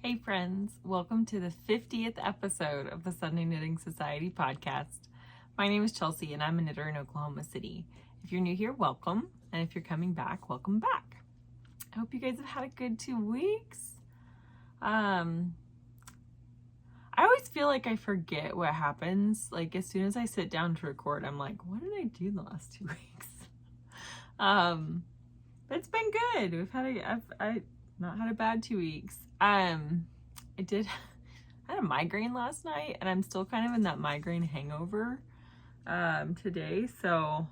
Hey friends, welcome to the 50th episode of the Sunday Knitting Society podcast. My name is Chelsea and I'm a knitter in Oklahoma City. If you're new here, welcome. And if you're coming back, welcome back. I hope you guys have had a good 2 weeks. I always feel like I forget what happens. Like as soon as I sit down to record, I'm like, what did I do the last 2 weeks? But it's been good. I've not had a bad 2 weeks. I had a migraine last night and I'm still kind of in that migraine hangover today. So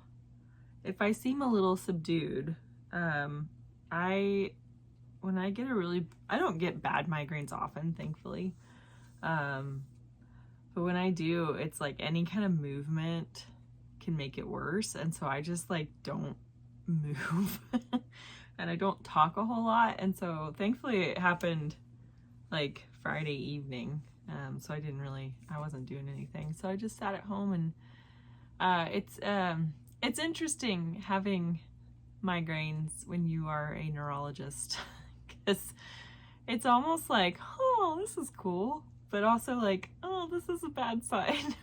if I seem a little subdued, when I get I don't get bad migraines often, thankfully. But when I do, it's like any kind of movement can make it worse. And so I just like don't move and I don't talk a whole lot. And so thankfully it happened like Friday evening. So I wasn't doing anything. So I just sat at home and it's interesting having migraines when you are a neurologist because it's almost like, oh, this is cool, but also like, oh, this is a bad sign.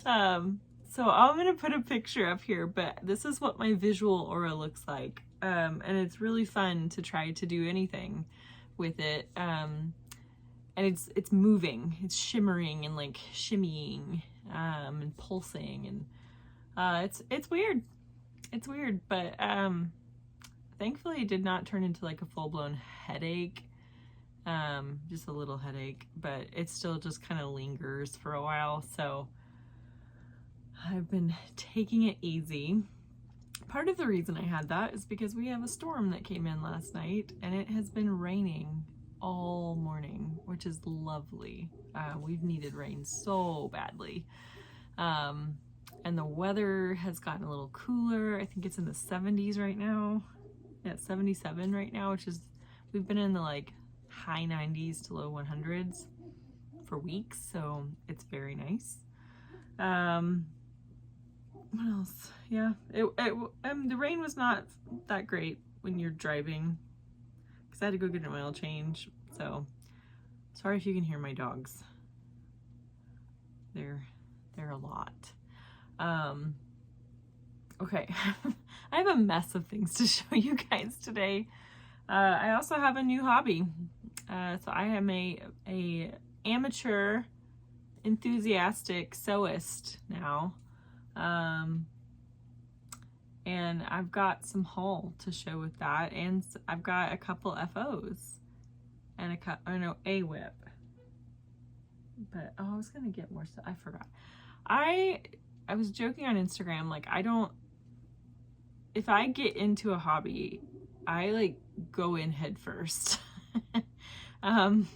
So I'm going to put a picture up here, but this is what my visual aura looks like. And it's really fun to try to do anything with it. And it's moving, it's shimmering and like shimmying, and pulsing. And, it's weird. It's weird, but, thankfully it did not turn into like a full-blown headache. Just a little headache, but it still just kind of lingers for a while. So I've been taking it easy. Part of the reason I had that is because we have a storm that came in last night and it has been raining all morning, which is lovely. We've needed rain so badly. And the weather has gotten a little cooler. I think it's in the 70s right now. Yeah, it's 77 right now, which is, we've been in the like high 90s to low 100s for weeks. So it's very nice. What else? Yeah, the rain was not that great when you're driving because I had to go get an oil change. So sorry if you can hear my dogs. They're a lot. Okay, I have a mess of things to show you guys today. I also have a new hobby. So I am a amateur enthusiastic sewist now. And I've got some haul to show with that, and I've got a couple FOs and a whip. But I was gonna get more stuff. I forgot. I was joking on Instagram, like if I get into a hobby, I like go in head first. And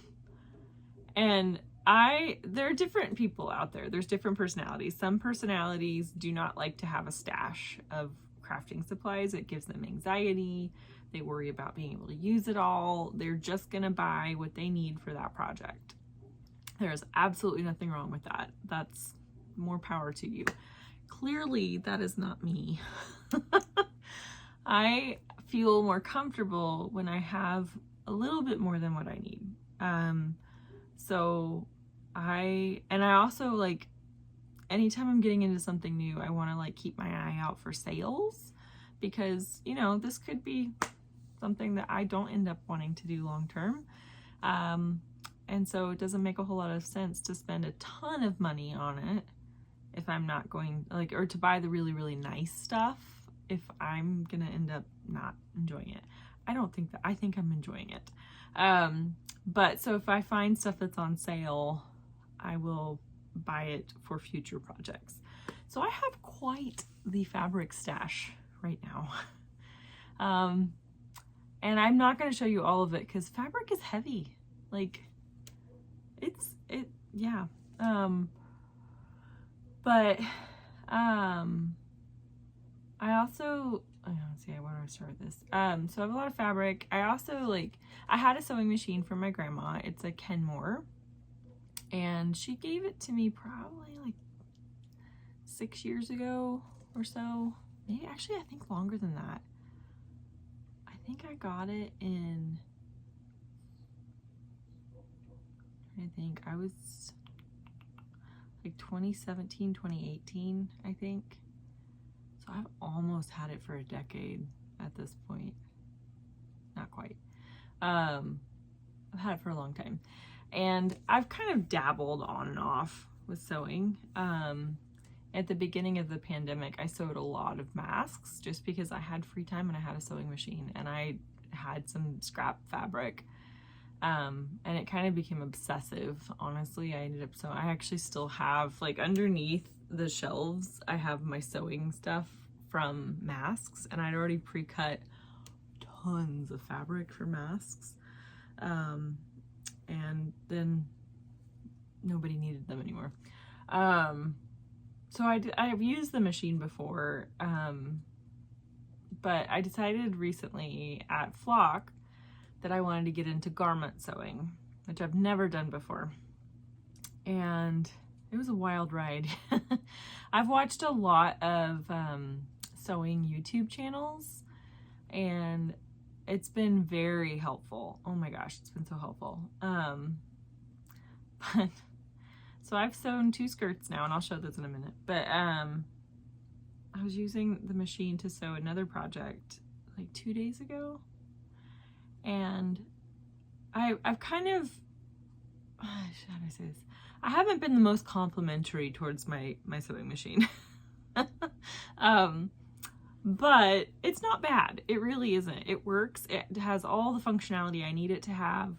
there are different people out there. There's different personalities. Some personalities do not like to have a stash of crafting supplies. It gives them anxiety. They worry about being able to use it all. They're just gonna buy what they need for that project. There's absolutely nothing wrong with that. That's more power to you. Clearly, that is not me. I feel more comfortable when I have a little bit more than what I need. So I also like, anytime I'm getting into something new, I want to like keep my eye out for sales because, you know, this could be something that I don't end up wanting to do long term. And so it doesn't make a whole lot of sense to spend a ton of money on it if I'm not going like, or to buy the really, really nice stuff if I'm going to end up not enjoying it. I think I'm enjoying it. But so if I find stuff that's on sale, I will buy it for future projects. So I have quite the fabric stash right now. And I'm not going to show you all of it because fabric is heavy. Like yeah. But I also, let's see, where do I start this? So I have a lot of fabric. I also I had a sewing machine from my grandma. It's a Kenmore. And she gave it to me probably like 6 years ago or so. Maybe actually, I think longer than that. I think I got it in trying to think. I was like 2017, 2018, I think. So I've almost had it for a decade at this point. Not quite. I've had it for a long time. And I've kind of dabbled on and off with sewing. At the beginning of the pandemic, I sewed a lot of masks just because I had free time and I had a sewing machine and I had some scrap fabric. And it kind of became obsessive, honestly. I ended up sewing. I actually still have, like, underneath the shelves, I have my sewing stuff from masks, and I'd already pre-cut tons of fabric for masks. And then nobody needed them anymore. So I've used the machine before, but I decided recently at Flock that I wanted to get into garment sewing, which I've never done before. And it was a wild ride. I've watched a lot of sewing YouTube channels, and it's been very helpful. Oh my gosh, it's been so helpful. But so I've sewn 2 skirts now, and I'll show those in a minute. But I was using the machine to sew another project like 2 days ago. And I've kind of, how do I say this? I haven't been the most complimentary towards my sewing machine. But it's not bad. It really isn't. It works. It has all the functionality I need it to have.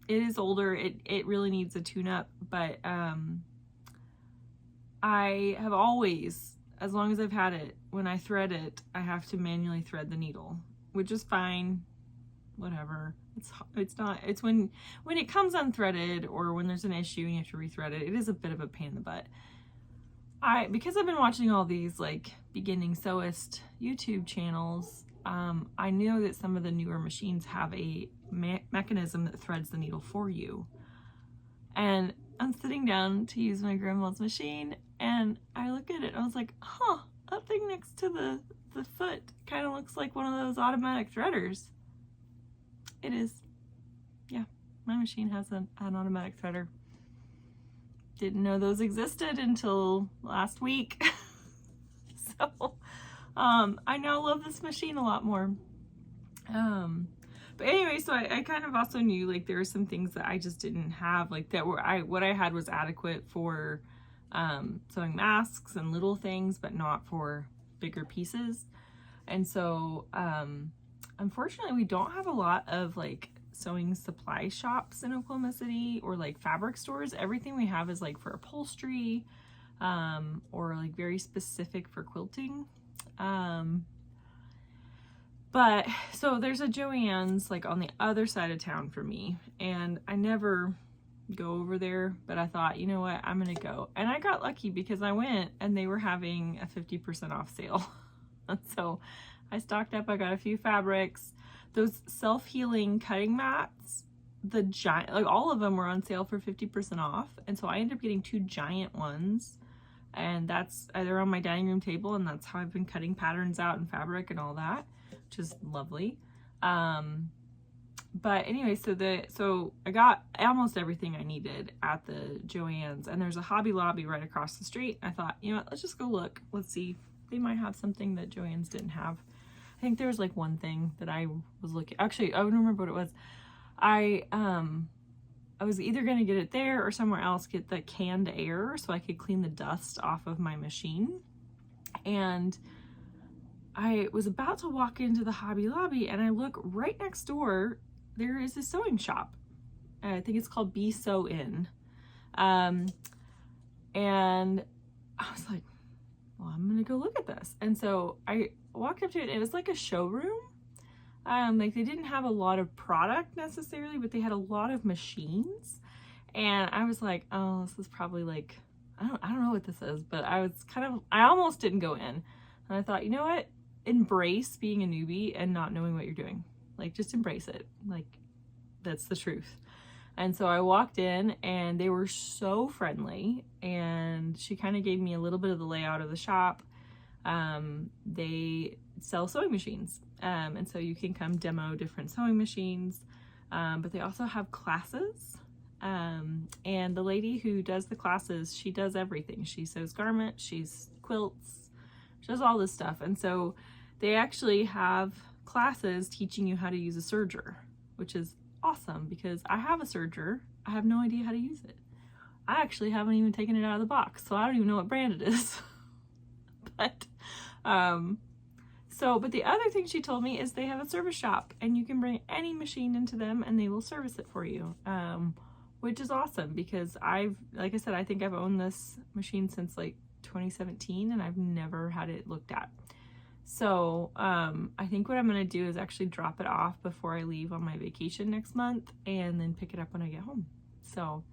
It is older. It really needs a tune-up, but I have always, as long as I've had it, when I thread it, I have to manually thread the needle, which is fine. Whatever. It's not, it's when it comes unthreaded or when there's an issue and you have to rethread it, it is a bit of a pain in the butt. Because I've been watching all these like beginning sewist YouTube channels, I know that some of the newer machines have a mechanism that threads the needle for you. And I'm sitting down to use my grandma's machine and I look at it and I was like, huh, that thing next to the foot kind of looks like one of those automatic threaders. It is. Yeah, my machine has an automatic threader. Didn't know those existed until last week. So, I now love this machine a lot more. But anyway, so I kind of also knew like there were some things that I just didn't have, like that were, what I had was adequate for sewing masks and little things, but not for bigger pieces. And so, unfortunately, we don't have a lot of like sewing supply shops in Oklahoma City or like fabric stores. Everything we have is like for upholstery, or like very specific for quilting. But so there's a Joann's like on the other side of town for me, and I never go over there, but I thought, you know what, I'm gonna go. And I got lucky because I went and they were having a 50% off sale. And so I stocked up. I got a few fabrics. Those self-healing cutting mats, the giant, like all of them were on sale for 50% off. And so I ended up getting 2 giant ones, and they're on my dining room table, and that's how I've been cutting patterns out in fabric and all that, which is lovely. But anyway, so I got almost everything I needed at the Joann's, and there's a Hobby Lobby right across the street. I thought, you know what, let's just go look. Let's see. They might have something that Joann's didn't have. I think there was like one thing that I was looking, actually, I don't remember what it was. I was either going to get it there or somewhere else, get the canned air so I could clean the dust off of my machine. And I was about to walk into the Hobby Lobby and I look right next door, there is a sewing shop. I think it's called Be Sew In. And I was like, well, I'm gonna go look at this. And so I walked up to it, and it was like a showroom. Like they didn't have a lot of product necessarily, but they had a lot of machines. And I was like, oh, this is probably like, I don't know what this is, but I almost didn't go in. And I thought, you know what? Embrace being a newbie and not knowing what you're doing. Like, just embrace it. Like, that's the truth. And so I walked in, and they were so friendly, and she kind of gave me a little bit of the layout of the shop. They sell sewing machines, and so you can come demo different sewing machines, but they also have classes, And the lady who does the classes, she does everything. She sews garments, she quilts, she does all this stuff. And so they actually have classes teaching you how to use a serger, which is awesome because I have a serger. I have no idea how to use it. I actually haven't even taken it out of the box, so I don't even know what brand it is. But but the other thing she told me is they have a service shop and you can bring any machine into them and they will service it for you, which is awesome because like I said, I think I've owned this machine since like 2017 and I've never had it looked at. So I think what I'm going to do is actually drop it off before I leave on my vacation next month and then pick it up when I get home. So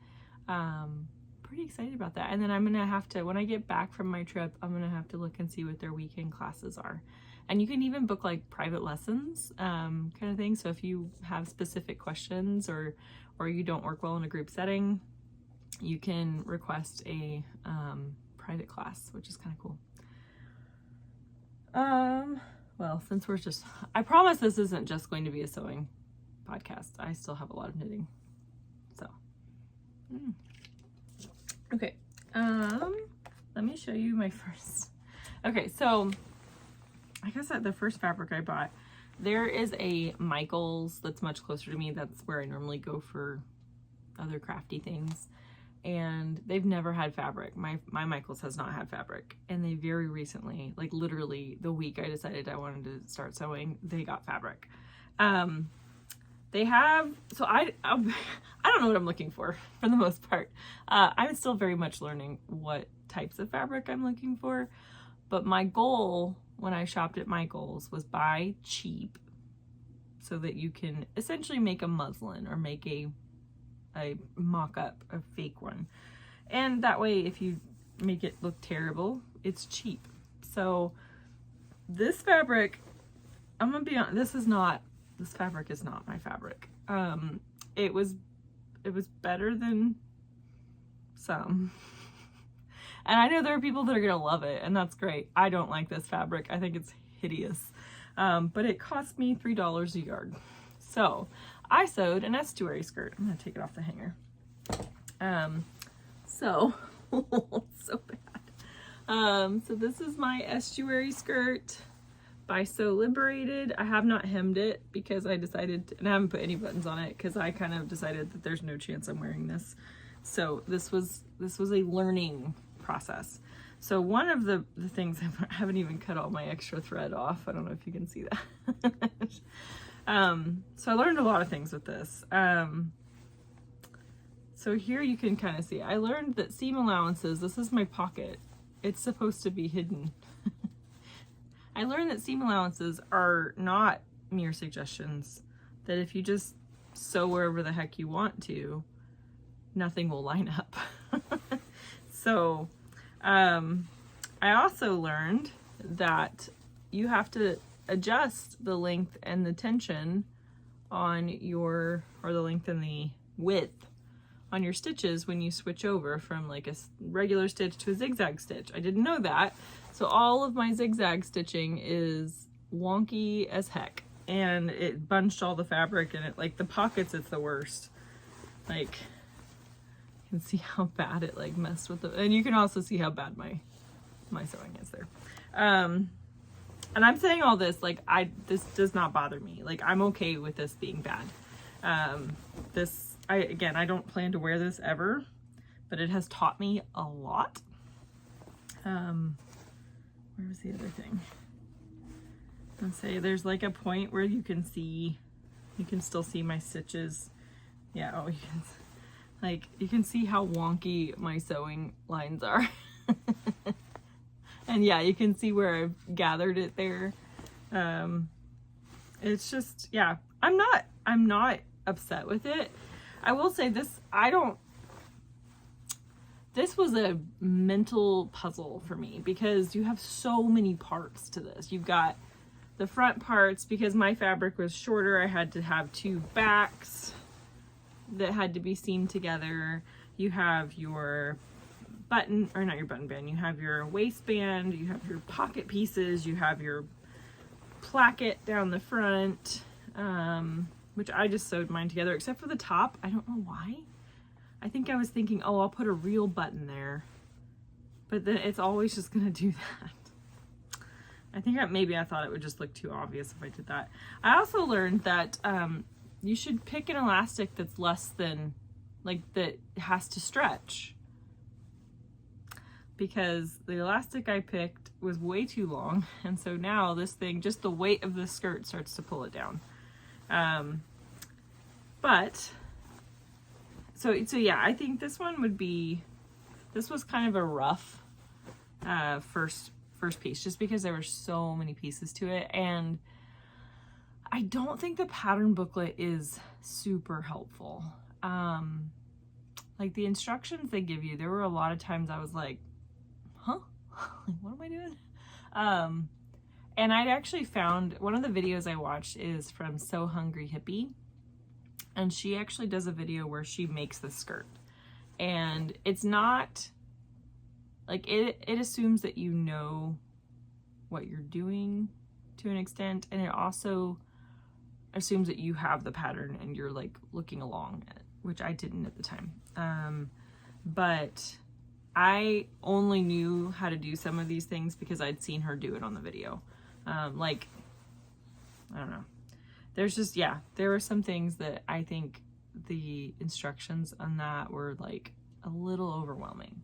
pretty excited about that. And then I'm going to have to, when I get back from my trip, I'm going to have to look and see what their weekend classes are. And you can even book like private lessons kind of thing. So if you have specific questions or you don't work well in a group setting, you can request a private class, which is kind of cool. Well, since I promise this isn't just going to be a sewing podcast. I still have a lot of knitting. So, okay. Let me show you my first. Okay, so I guess the first fabric I bought, there is a Michael's that's much closer to me. That's where I normally go for other crafty things. And they've never had fabric. My Michael's has not had fabric. And they very recently, like literally the week I decided I wanted to start sewing, they got fabric. They have, so I don't know what I'm looking for the most part. I'm still very much learning what types of fabric I'm looking for. But my goal when I shopped at Michael's was buy cheap so that you can essentially make a muslin or make a mock-up, a fake one. And that way, if you make it look terrible, it's cheap. So this fabric, I'm gonna be honest, this fabric is not my fabric. It was better than some. And I know there are people that are gonna love it, and that's great. I don't like this fabric. I think it's hideous. But it cost me $3 a yard. So I sewed an estuary skirt. I'm gonna take it off the hanger. So bad. So this is my estuary skirt by Sew Liberated. I have not hemmed it because I decided, and I haven't put any buttons on it because I kind of decided that there's no chance I'm wearing this. So this was a learning process. So one of the things, I haven't even cut all my extra thread off. I don't know if you can see that. So I learned a lot of things with this. So here you can kind of see, I learned that seam allowances, this is my pocket. It's supposed to be hidden. I learned that seam allowances are not mere suggestions, that if you just sew wherever the heck you want to, nothing will line up. So, I also learned that you have to adjust the length and the tension on or the length and the width on your stitches when you switch over from like a regular stitch to a zigzag stitch. I didn't know that. So all of my zigzag stitching is wonky as heck. And it bunched all the fabric and like the pockets, it's the worst. Like, you can see how bad it like messed with and you can also see how bad my sewing is there. And I'm saying all this, like this does not bother me. Like I'm okay with this being bad. I don't plan to wear this ever, but it has taught me a lot. Where was the other thing? Let's say there's like a point where you can still see my stitches. Yeah, oh, you can see how wonky my sewing lines are. And yeah, you can see where I've gathered it there. It's just, yeah, I'm not upset with it. I will say this was a mental puzzle for me because you have so many parts to this. You've got the front parts, because my fabric was shorter, I had to have two backs that had to be seamed together. You have your button, or not your button band, you have your waistband, you have your pocket pieces, you have your placket down the front, which I just sewed mine together, except for the top. I don't know why. I think I was thinking, oh, I'll put a real button there, but then it's always just gonna do that. I think maybe I thought it would just look too obvious if I did that. I also learned that you should pick an elastic that's less than, like, that has to stretch. Because the elastic I picked was way too long, and so now this thing, just the weight of the skirt starts to pull it down. So yeah, I think this one would be, this was kind of a rough first piece, just because there were so many pieces to it, and I don't think the pattern booklet is super helpful. Like the instructions they give you, there were a lot of times I was like, huh? What am I doing? And I'd actually found, one of the videos I watched is from So Hungry Hippie, and she actually does a video where she makes the skirt, and it's not like, it assumes that you know what you're doing to an extent, and it also assumes that you have the pattern and you're like looking along at it, which I didn't at the time. But I only knew how to do some of these things because I'd seen her do it on the video. Like, I don't know. There's just, yeah, there were some things that I think the instructions on that were like a little overwhelming.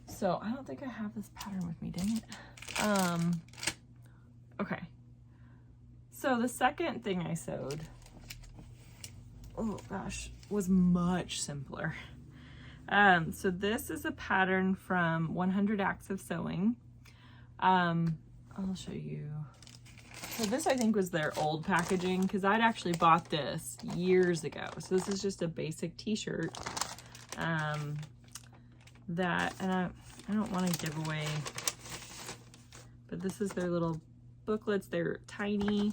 So I don't think I have this pattern with me, dang it. Okay. So the second thing I sewed, oh gosh, was much simpler. So this is a pattern from 100 Acts of Sewing. I'll show you. So this, I think, was their old packaging, because I'd actually bought this years ago. So this is just a basic t-shirt that, and I don't want to give away, but this is their little booklets. They're tiny.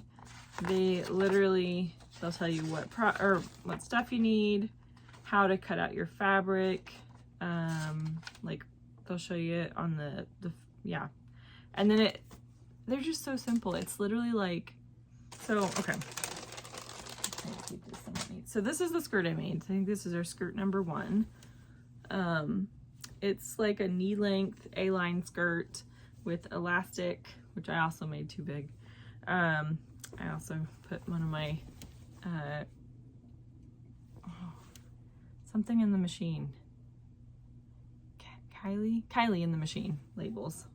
They literally, they'll tell you what stuff you need, how to cut out your fabric, like they'll show you it on the yeah, and then they're just so simple. It's literally like, so okay, so this is the skirt I made. I think this is our skirt number 1. It's like a knee length A-line skirt with elastic, which I also made too big. I also put one of my something in the machine. Kylie in the machine labels.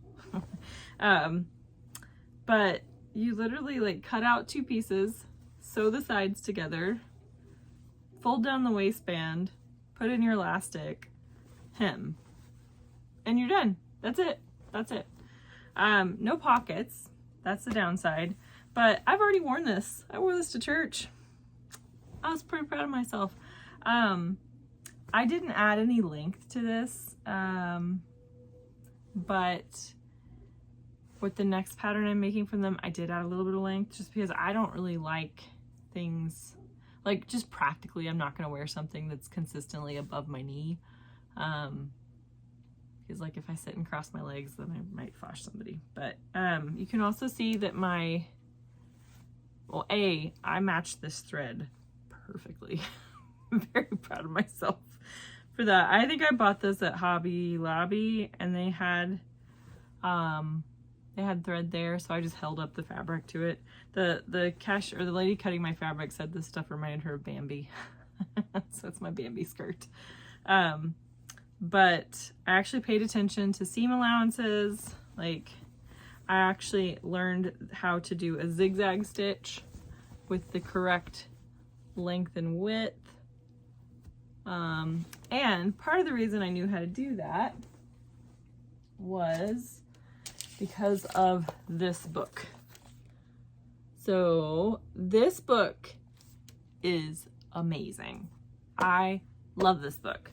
But you literally like cut out 2 pieces, sew the sides together, fold down the waistband, put in your elastic, hem, and you're done. That's it. That's it. No pockets. That's the downside. But I've already worn this. I wore this to church. I was pretty proud of myself. I didn't add any length to this, but with the next pattern I'm making from them, I did add a little bit of length, just because I don't really like things, like, just practically, I'm not going to wear something that's consistently above my knee, because like if I sit and cross my legs, then I might fosh somebody. But you can also see that I matched this thread perfectly. I'm very proud of myself for that. I think I bought this at Hobby Lobby, and they had thread there, so I just held up the fabric to it. The lady cutting my fabric said this stuff reminded her of Bambi. So it's my Bambi skirt. But I actually paid attention to seam allowances. Like, I actually learned how to do a zigzag stitch with the correct length and width. And part of the reason I knew how to do that was because of this book. So this book is amazing. I love this book.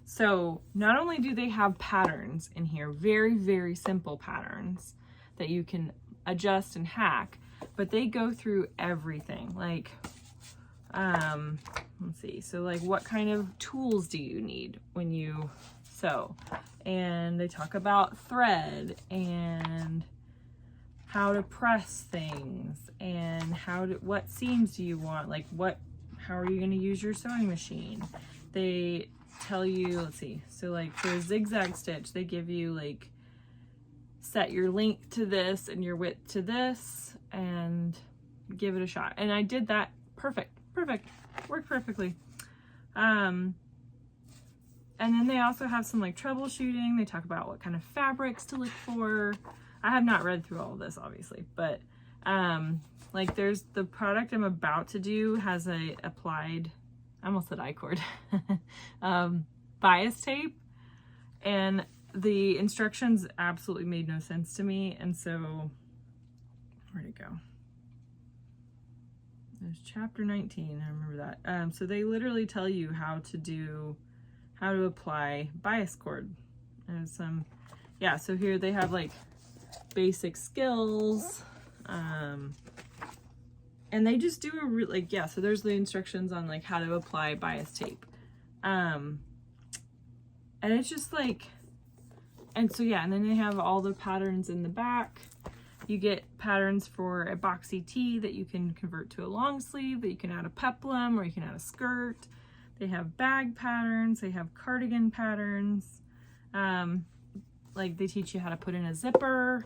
So not only do they have patterns in here, very, very simple patterns that you can adjust and hack, but they go through everything. Like, let's see. So like, what kind of tools do you need when you sew? And they talk about thread and how to press things and what seams do you want? Like how are you going to use your sewing machine? they tell you, let's see, so like for a zigzag stitch, they give you like, set your length to this and your width to this and give it a shot. And I did that. Perfect, worked perfectly. And then they also have some like troubleshooting. They talk about what kind of fabrics to look for. I have not read through all of this, obviously, but like there's the product I'm about to do has a applied, I almost said I-cord, bias tape, and the instructions absolutely made no sense to me. And so, where'd it go? There's chapter 19, I remember that. So they literally tell you how to apply bias cord. And some, yeah, so here they have like basic skills, and they just do a like, yeah, so there's the instructions on like how to apply bias tape. And it's just like, and so yeah, and then they have all the patterns in the back. You get patterns for a boxy tee that you can convert to a long sleeve, that you can add a peplum, or you can add a skirt. They have bag patterns, they have cardigan patterns. Like they teach you how to put in a zipper.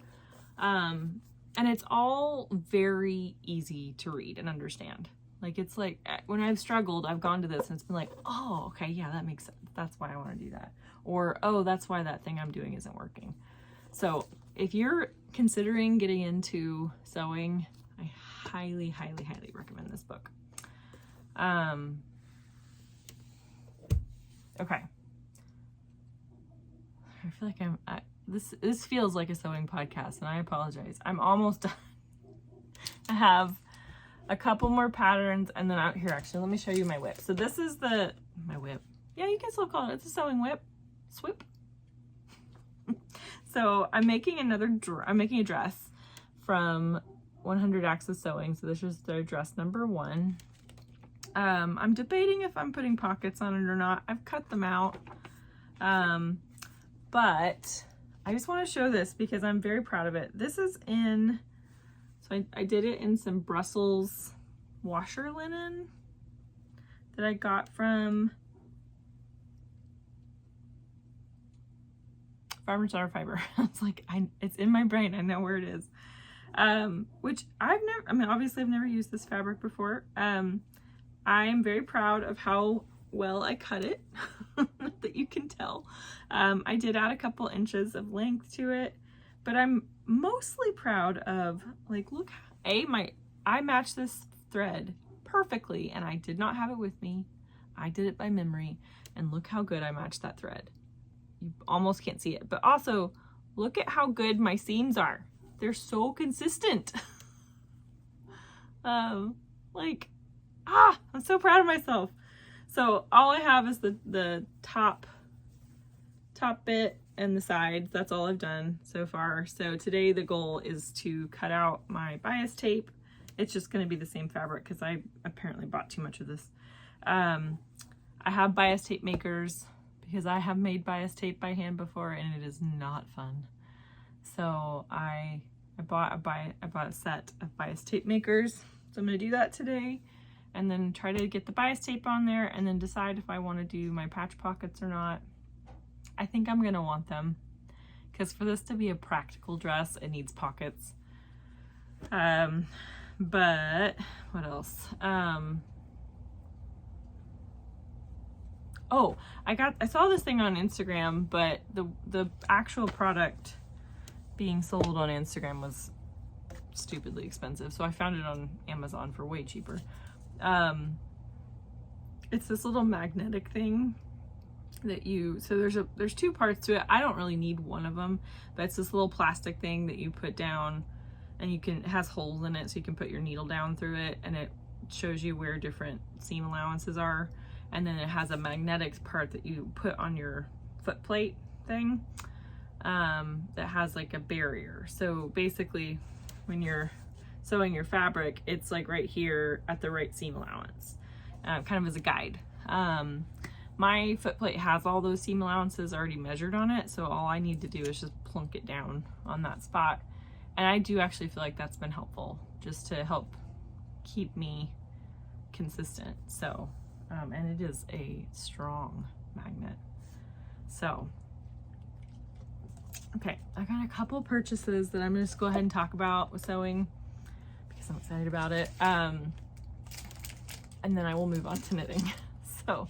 And it's all very easy to read and understand. Like it's like, when I've struggled, I've gone to this and it's been like, oh, okay, yeah, that makes sense. That's why I want to do that. Or, oh, that's why that thing I'm doing isn't working. So if you're considering getting into sewing, I highly, highly, highly recommend this book. Okay. I feel like this feels like a sewing podcast, and I apologize. I'm almost done. I have a couple more patterns, and then out here, actually, let me show you my whip. So this is my whip. Yeah, you can still call it. It's a sewing whip. Swip. So I'm making I'm making a dress from 100 Axis Sewing. So this is their dress number 1. I'm debating if I'm putting pockets on it or not. I've cut them out. But I just want to show this because I'm very proud of it. This is in, so I did it in some Brussels washer linen that I got from Farmer's Daughter Fiber. It's like, it's in my brain. I know where it is. Which obviously I've never used this fabric before. I am very proud of how well I cut it, that you can tell. I did add a couple inches of length to it, but I'm mostly proud of, like, look, I matched this thread perfectly, and I did not have it with me. I did it by memory, and look how good I matched that thread. You almost can't see it, but also look at how good my seams are. They're so consistent. I'm so proud of myself. So all I have is the top bit and the sides. That's all I've done so far. So today the goal is to cut out my bias tape. It's just going to be the same fabric because I apparently bought too much of this. I have bias tape makers because I have made bias tape by hand before and it is not fun. So I bought a set of bias tape makers. So I'm going to do that today and then try to get the bias tape on there and then decide if I want to do my patch pockets or not. I think I'm going to want them because for this to be a practical dress, it needs pockets. But what else? Oh, I saw this thing on Instagram, but the actual product being sold on Instagram was stupidly expensive. So I found it on Amazon for way cheaper. It's this little magnetic thing that so there's 2 parts to it. I don't really need one of them, but it's this little plastic thing that you put down and it has holes in it so you can put your needle down through it and it shows you where different seam allowances are. And then it has a magnetic part that you put on your foot plate thing that has like a barrier. So basically when you're sewing your fabric, it's like right here at the right seam allowance, kind of as a guide. My foot plate has all those seam allowances already measured on it, so all I need to do is just plunk it down on that spot. And I do actually feel like that's been helpful just to help keep me consistent. So and it is a strong magnet. So, okay, I got a couple purchases that I'm gonna just go ahead and talk about with sewing because I'm excited about it. And then I will move on to knitting. So,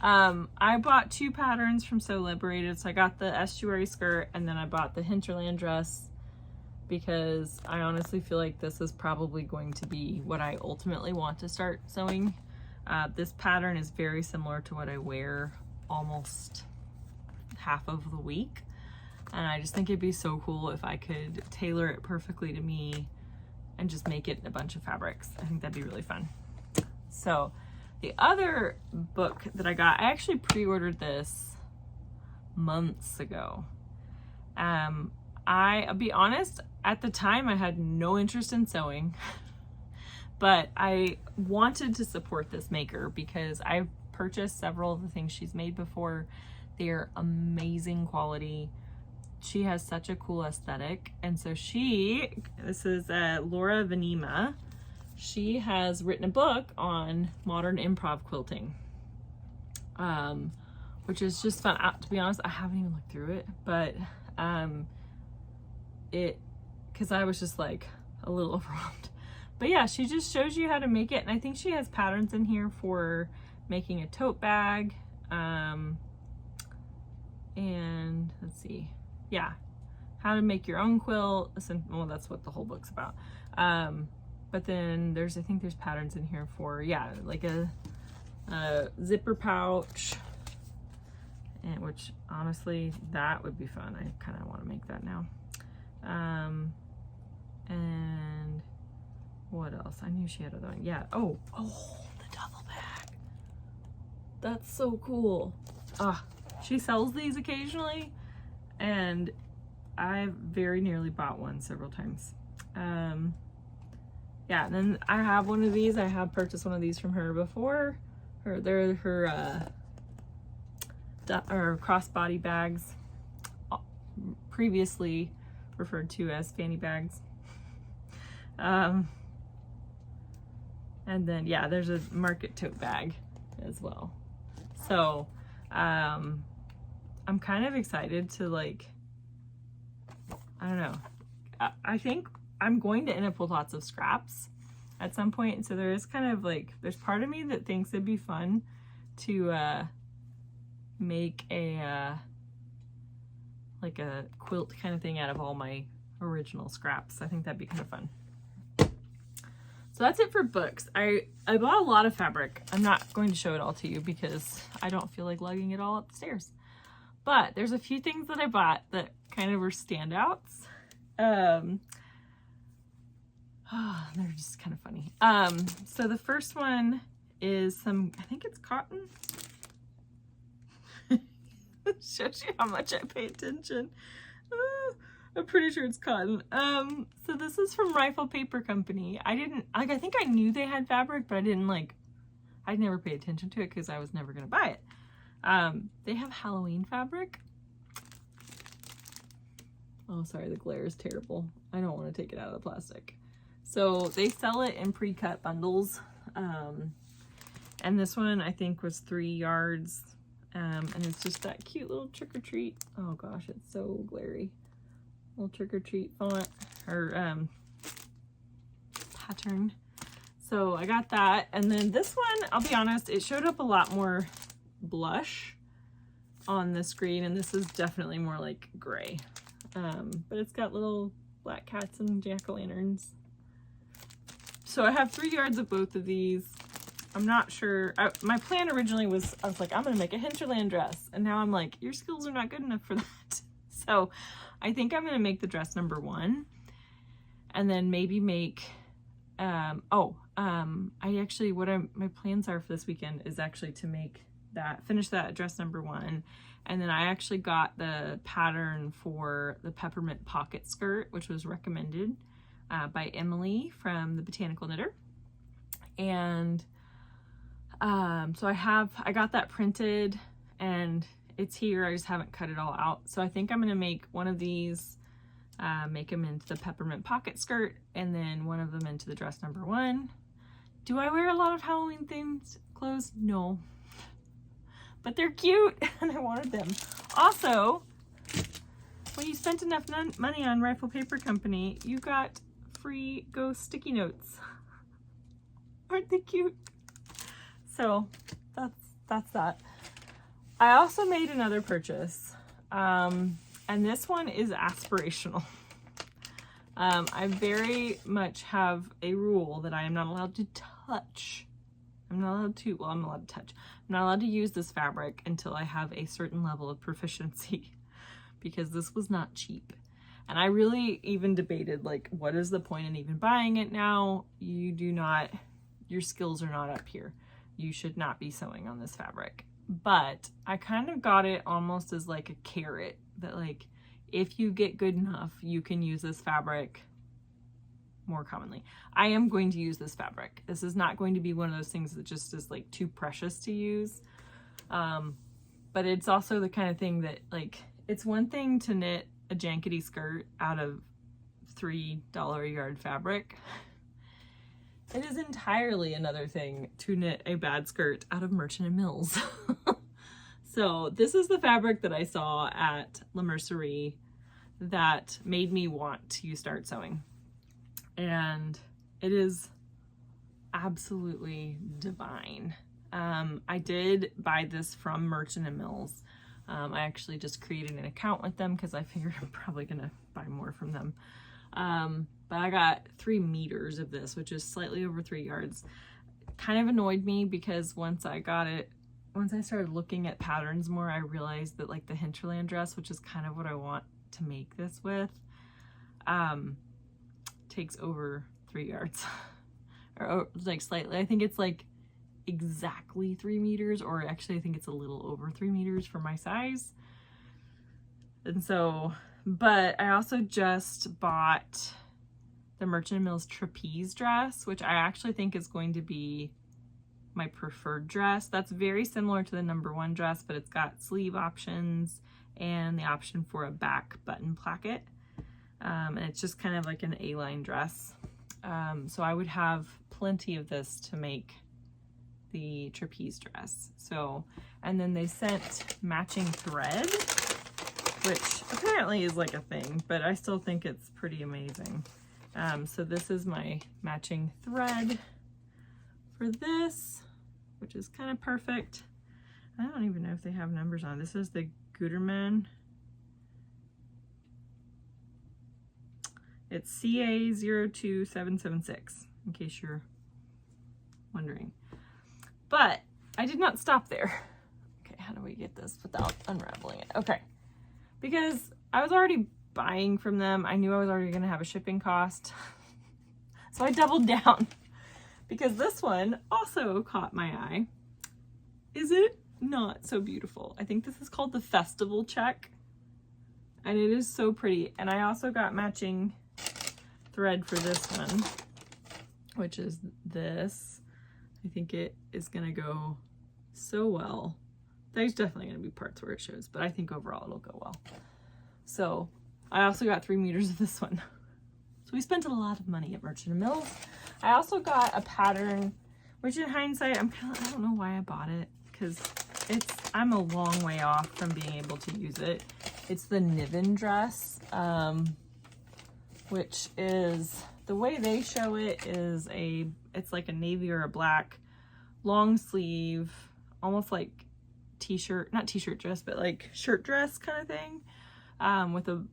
I bought 2 patterns from Sew Liberated. So I got the Estuary Skirt, and then I bought the Hinterland dress because I honestly feel like this is probably going to be what I ultimately want to start sewing. This pattern is very similar to what I wear almost half of the week. And I just think it'd be so cool if I could tailor it perfectly to me and just make it in a bunch of fabrics. I think that'd be really fun. So the other book that I got, I actually pre-ordered this months ago. I'll be honest, at the time I had no interest in sewing, but I wanted to support this maker because I've purchased several of the things she's made before. They're amazing quality. She has such a cool aesthetic. And so this is Laura Venema. She has written a book on modern improv quilting, which is just fun. To be honest, I haven't even looked through it, but because I was just like a little overwhelmed. But yeah, she just shows you how to make it. And I think she has patterns in here for making a tote bag. And let's see. Yeah. How to make your own quilt. Well, that's what the whole book's about. But then I think there's patterns in here for, yeah, like a zipper pouch. And which honestly, that would be fun. I kind of want to make that now. And what else? I knew she had another one. Yeah. Oh, the duffel bag. That's so cool. She sells these occasionally, and I've very nearly bought one several times. Yeah, and then I have one of these. I have purchased one of these from her before. They're her crossbody bags, previously referred to as fanny bags. And then yeah, there's a market tote bag as well. So I'm kind of excited to, like, I don't know. I think I'm going to end up with lots of scraps at some point. And so there is kind of like, there's part of me that thinks it'd be fun to make like a quilt kind of thing out of all my original scraps. I think that'd be kind of fun. So that's it for books. I bought a lot of fabric. I'm not going to show it all to you because I don't feel like lugging it all upstairs. But there's a few things that I bought that kind of were standouts. They're just kind of funny. So the first one is I think it's cotton. Shows you how much I pay attention. I'm pretty sure it's cotton. So this is from Rifle Paper Company. I think I knew they had fabric, but I'd never paid attention to it because I was never gonna buy it. They have Halloween fabric. Oh, sorry, the glare is terrible. I don't want to take it out of the plastic. So they sell it in pre-cut bundles. And this one I think was 3 yards. And it's just that cute little trick-or-treat. Oh gosh, it's so glary. Little trick-or-treat font or pattern. So I got that. And then this one, I'll be honest, it showed up a lot more blush on the screen, and this is definitely more like gray. But it's got little black cats and jack-o'-lanterns. So I have 3 yards of both of these. I'm not sure. My plan originally was, I was like, I'm gonna make a hinterland dress, and now I'm like, your skills are not good enough for that. So I think I'm gonna make the dress number 1, and then maybe make my plans are for this weekend is actually to finish that dress number 1. And then I actually got the pattern for the peppermint pocket skirt, which was recommended by Emily from the Botanical Knitter. And so I got that printed and it's here. I just haven't cut it all out. So I think I'm gonna make one of these, make them into the peppermint pocket skirt, and then one of them into the dress number 1. Do I wear a lot of Halloween themed clothes? No. But they're cute and I wanted them. Also, when you spent enough money on Rifle Paper Company, you got free ghost sticky notes. Aren't they cute? So that's that. I also made another purchase, and this one is aspirational. I very much have a rule that I am not allowed to touch. I'm not allowed to, well, I'm allowed to touch. I'm not allowed to use this fabric until I have a certain level of proficiency, because this was not cheap. And I really even debated, like, what is the point in even buying it now? You do not, your skills are not up here. You should not be sewing on this fabric. But I kind of got it almost as like a carrot that, like, if you get good enough, you can use this fabric more commonly. I am going to use this fabric. This is not going to be one of those things that just is like too precious to use. But it's also the kind of thing that, like, it's one thing to knit a jankety skirt out of $3 a yard fabric. It is entirely another thing to knit a bad skirt out of Merchant & Mills. So this is the fabric that I saw at La Mercerie that made me want to start sewing. And it is absolutely divine. I did buy this from Merchant & Mills. I actually just created an account with them because I figured I'm probably gonna buy more from them. But I got 3 meters of this, which is slightly over 3 yards. Kind of annoyed me because once I started looking at patterns more, I realized that, like, the hinterland dress, which is kind of what I want to make this with, takes over 3 yards. or like slightly. I think it's like exactly 3 meters, or actually I think it's a little over 3 meters for my size. And so, but I also just bought the Merchant & Mills trapeze dress, which I actually think is going to be my preferred dress. That's very similar to the #1 dress, but it's got sleeve options and the option for a back button placket. And it's just kind of like an A-line dress. So I would have plenty of this to make the trapeze dress. So, and then they sent matching thread, which apparently is like a thing, but I still think it's pretty amazing. So this is my matching thread for this, which is kind of perfect. I don't even know if they have numbers on. This is the Gutermann. It's CA02776, in case you're wondering. But I did not stop there. Okay, how do we get this without unraveling it? Okay, because I was already buying from them. I knew I was already going to have a shipping cost. So I doubled down because this one also caught my eye. Is it not so beautiful? I think this is called the Festival Check, and it is so pretty. And I also got matching thread for this one, which is this. I think it is going to go so well. There's definitely going to be parts where it shows, but I think overall it'll go well. So I also got 3 meters of this one. So we spent a lot of money at Merchant & Mills. I also got a pattern, which in hindsight, I don't know why I bought it, because I'm a long way off from being able to use it. It's the Niven dress, which is, the way they show it is it's like a navy or a black long sleeve, almost like t-shirt, not t-shirt dress, but like shirt dress kind of thing, with a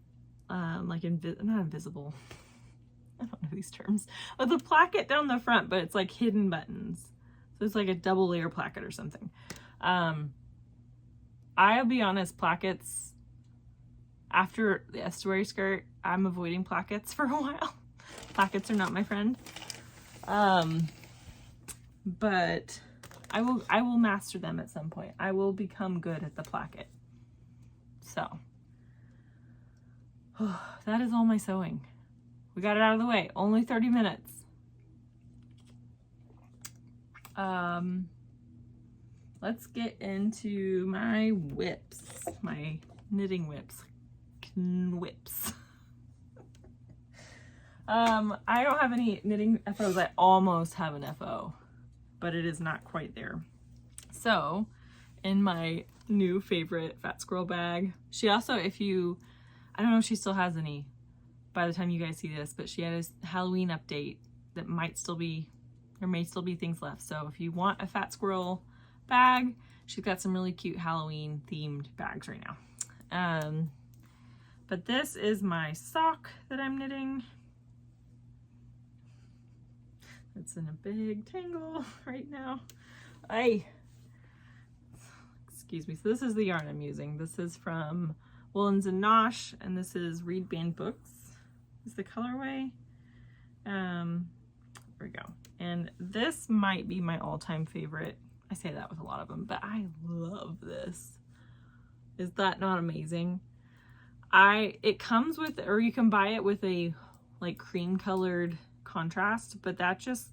like not invisible, I don't know these terms, with a placket down the front, but it's like hidden buttons, so it's like a double layer placket or something. I'll be honest, plackets, after the Estuary Skirt, I'm avoiding plackets for a while. Plackets are not my friend. But I will master them at some point. I will become good at the placket. So that is all my sewing. We got it out of the way. Only 30 minutes. Let's get into my whips, my knitting whips. I don't have any knitting FOs. I almost have an FO, but it is not quite there. So in my new favorite Fat Squirrel bag, she also, I don't know if she still has any by the time you guys see this, but she had a Halloween update that might still be, there may still be things left. So if you want a Fat Squirrel bag, she's got some really cute Halloween themed bags right now. But this is my sock that I'm knitting. It's in a big tangle right now. Excuse me. So this is the yarn I'm using. This is from Woolens and Nosh, and this is Reed Band Books is the colorway. There we go. And this might be my all-time favorite. I say that with a lot of them, but I love this. Is that not amazing? It comes with, or you can buy it with a like cream colored contrast, but that just,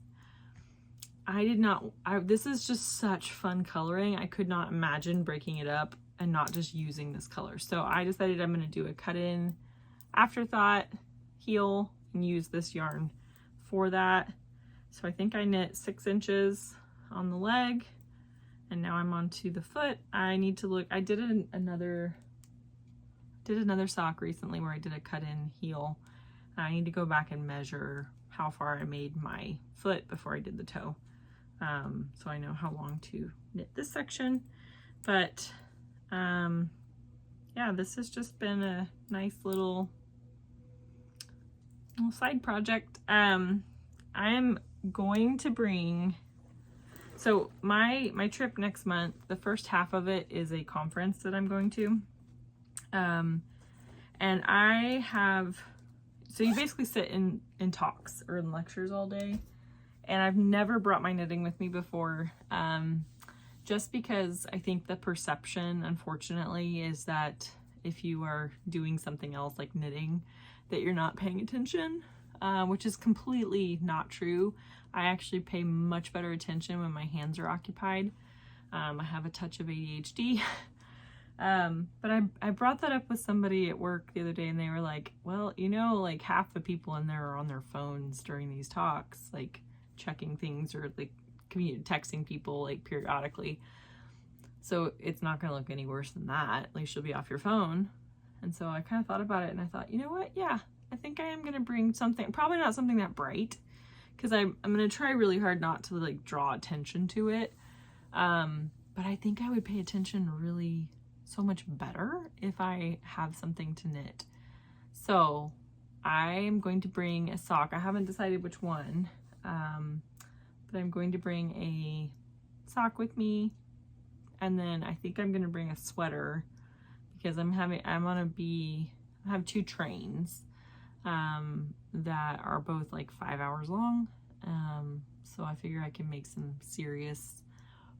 this is just such fun coloring. I could not imagine breaking it up and not just using this color. So I decided I'm going to do a cut in afterthought heel and use this yarn for that. So I think I knit 6 inches on the leg, and now I'm on to the foot. I need to look, I did another sock recently where I did a cut in heel. I need to go back and measure how far I made my foot before I did the toe. So I know how long to knit this section, but yeah, this has just been a nice little side project. I am going to bring, so my trip next month, the first half of it is a conference that I'm going to, and I have, so you basically sit in talks or in lectures all day, and I've never brought my knitting with me before, just because I think the perception, unfortunately, is that if you are doing something else like knitting, that you're not paying attention, which is completely not true. I actually pay much better attention when my hands are occupied. I have a touch of ADHD. But I brought that up with somebody at work the other day, and they were like, well, you know, like half the people in there are on their phones during these talks, like checking things or like texting people like periodically. So it's not going to look any worse than that. At least you'll be off your phone. And so I kind of thought about it, and I thought, you know what? Yeah, I think I am going to bring something, probably not something that bright, because I'm going to try really hard not to like draw attention to it. But I think I would pay attention really so much better if I have something to knit. So I'm going to bring a sock. I haven't decided which one, but I'm going to bring a sock with me, and then I think I'm going to bring a sweater, because I have 2 trains that are both like 5 hours long. So I figure I can make some serious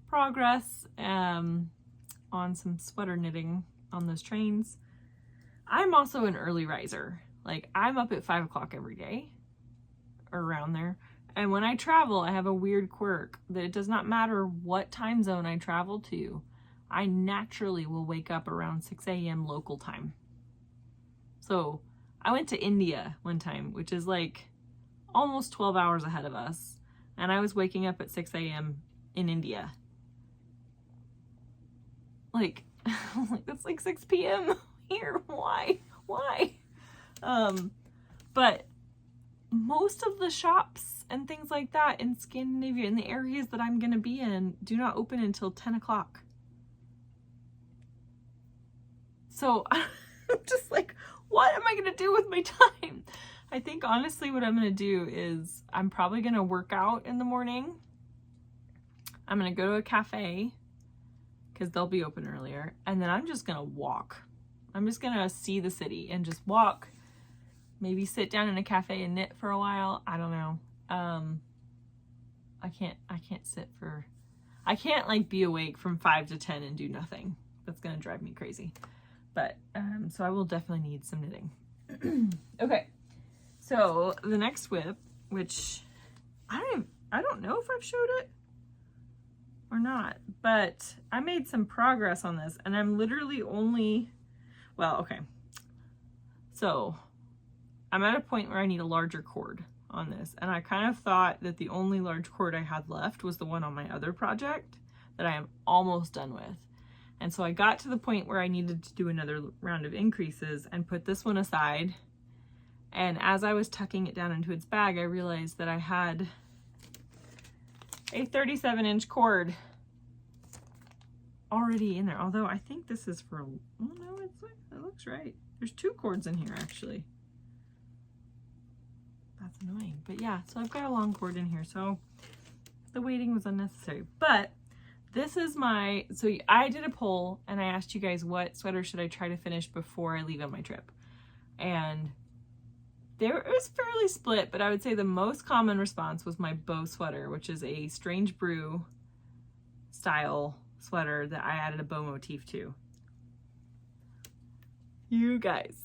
progress on some sweater knitting on those trains. I'm also an early riser. Like, I'm up at 5 o'clock every day or around there. And when I travel, I have a weird quirk that it does not matter what time zone I travel to, I naturally will wake up around 6 a.m. local time. So I went to India one time, which is like almost 12 hours ahead of us. And I was waking up at 6 a.m. in India. Like, that's like 6 p.m. here. Why? But most of the shops and things like that in Scandinavia, in the areas that I'm going to be in, do not open until 10 o'clock. So I'm just like, what am I going to do with my time? I think honestly what I'm going to do is I'm probably going to work out in the morning. I'm going to go to a cafe because they'll be open earlier. And then I'm just going to walk. I'm just going to see the city and just walk. Maybe sit down in a cafe and knit for a while. I don't know. I can't like be awake from 5 to 10 and do nothing. That's going to drive me crazy. But, so I will definitely need some knitting. Okay. So the next whip, which I don't know if I've showed it or not, but I made some progress on this, and I'm literally only, well, okay. So I'm at a point where I need a larger cord on this, and I kind of thought that the only large cord I had left was the one on my other project, that I am almost done with. And so I got to the point where I needed to do another round of increases and put this one aside. And as I was tucking it down into its bag, I realized that I had a 37-inch cord already in there. Although I think this is for, oh no, it looks right. There's 2 cords in here actually. That's annoying. But yeah, so I've got a long cord in here. So the waiting was unnecessary. But this is my, so I did a poll and I asked you guys what sweater should I try to finish before I leave on my trip. And it was fairly split, but I would say the most common response was my bow sweater, which is a strange brew style sweater that I added a bow motif to. You guys.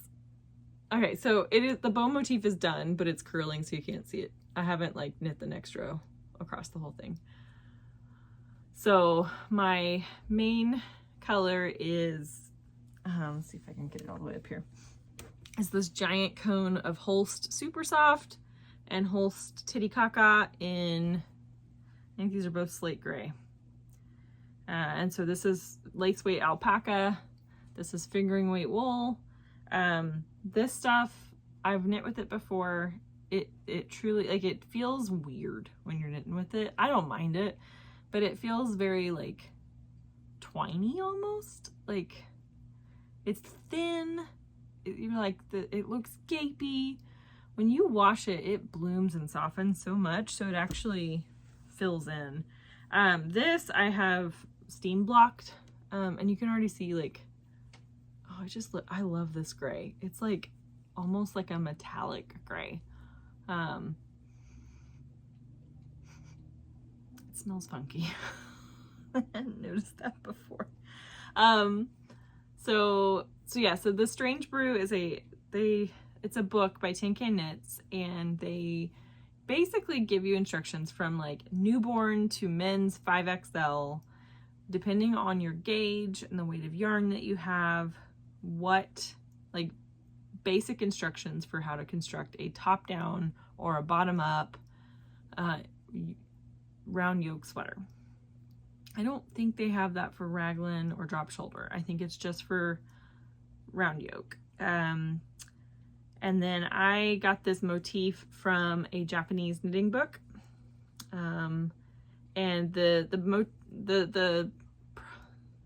Okay, so it is, the bow motif is done, but it's curling so you can't see it. I haven't like knit the next row across the whole thing. So my main color is, let's see if I can get it all the way up here. It's this giant cone of Holst Super Soft and Holst Titicaca in, I think these are both slate gray. And so this is lace weight alpaca. This is fingering weight wool. This stuff, I've knit with it before. It truly, like, it feels weird when you're knitting with it. I don't mind it, but it feels very like twiny almost. Like it's thin. You're like, it looks gapey. When you wash it, it blooms and softens so much, so it actually fills in. This I have steam blocked, and you can already see like, oh, I love this gray. It's like almost like a metallic gray. It smells funky. I hadn't noticed that before. So the Strange Brew is it's a book by PetiteKnit, and they basically give you instructions from like newborn to men's 5XL, depending on your gauge and the weight of yarn that you have, what like basic instructions for how to construct a top down or a bottom up round yoke sweater. I don't think they have that for raglan or drop shoulder. I think it's just for round yoke. And then I got this motif from a Japanese knitting book. And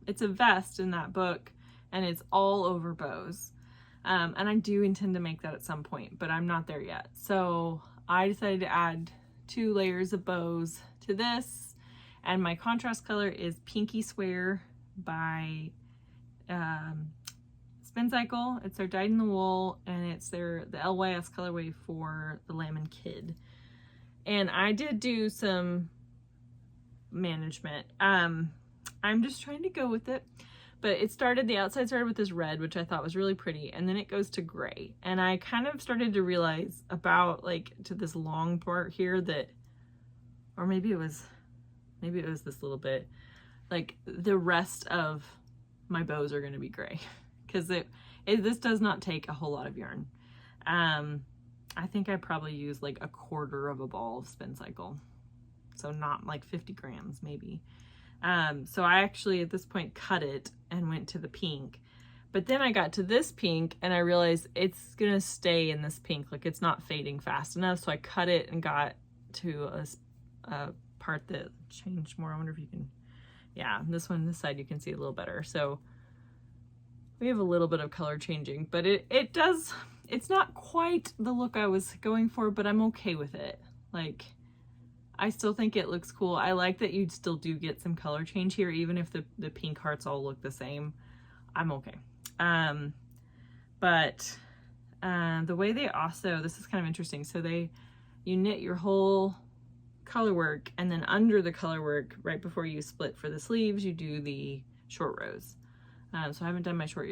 it's a vest in that book, and it's all over bows. And I do intend to make that at some point, but I'm not there yet. So I decided to add 2 layers of bows to this. And my contrast color is Pinky Swear by Spin Cycle. It's their dyed in the wool, and it's the LYS colorway for the Lamb and Kid. And I did do some management. I'm just trying to go with it. But the outside started with this red, which I thought was really pretty, and then it goes to gray. And I kind of started to realize about like to this long part here that, or maybe it was this little bit, like the rest of my bows are going to be gray, because this does not take a whole lot of yarn. I think I probably used like 1/4 of a ball of Spin Cycle, so not like 50 grams maybe. So I actually at this point cut it and went to the pink, but then I got to this pink and I realized it's gonna stay in this pink, like it's not fading fast enough. So I cut it and got to a part that changed more. I wonder if you can, yeah, this side you can see a little better. So we have a little bit of color changing, but it's not quite the look I was going for, but I'm okay with it. Like, I still think it looks cool. I like that you still do get some color change here, even if the pink hearts all look the same. I'm okay. But the way they also, this is kind of interesting. So you knit your whole color work, and then under the color work, right before you split for the sleeves, you do the short rows. So I haven't done my short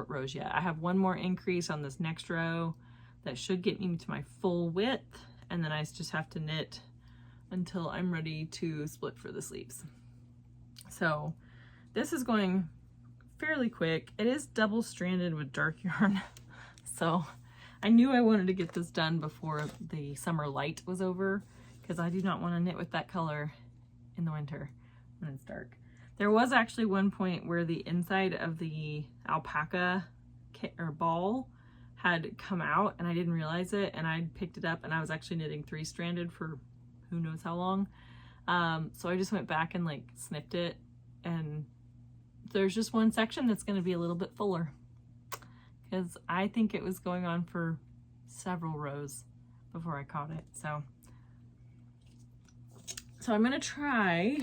rows yet. I have one more increase on this next row that should get me to my full width, and then I just have to knit until I'm ready to split for the sleeves. So this is going fairly quick. It is double stranded with dark yarn. So I knew I wanted to get this done before the summer light was over, because I do not want to knit with that color in the winter. when it's dark. There was actually one point where the inside of the alpaca or ball had come out and I didn't realize it, and I picked it up and I was actually knitting 3-stranded for who knows how long. So I just went back and like snipped it, and there's just one section that's going to be a little bit fuller because I think it was going on for several rows before I caught it. So I'm going to try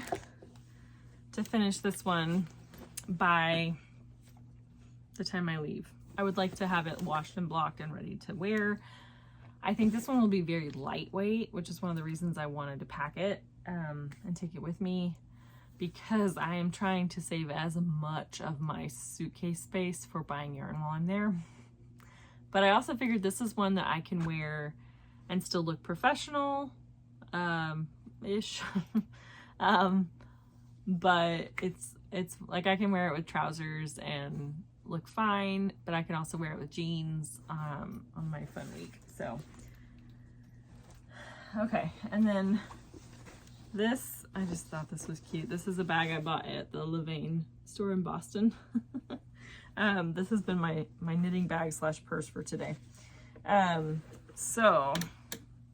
to finish this one by the time I leave. I would like to have it washed and blocked and ready to wear. I think this one will be very lightweight, which is one of the reasons I wanted to pack it and take it with me, because I am trying to save as much of my suitcase space for buying yarn while I'm there. But I also figured this is one that I can wear and still look professional ish. But it's like I can wear it with trousers and look fine, but I can also wear it with jeans on my fun week. So okay, and then this, I just thought this was cute. This is a bag I bought at the Levain store in Boston. This has been my knitting bag / purse for today. So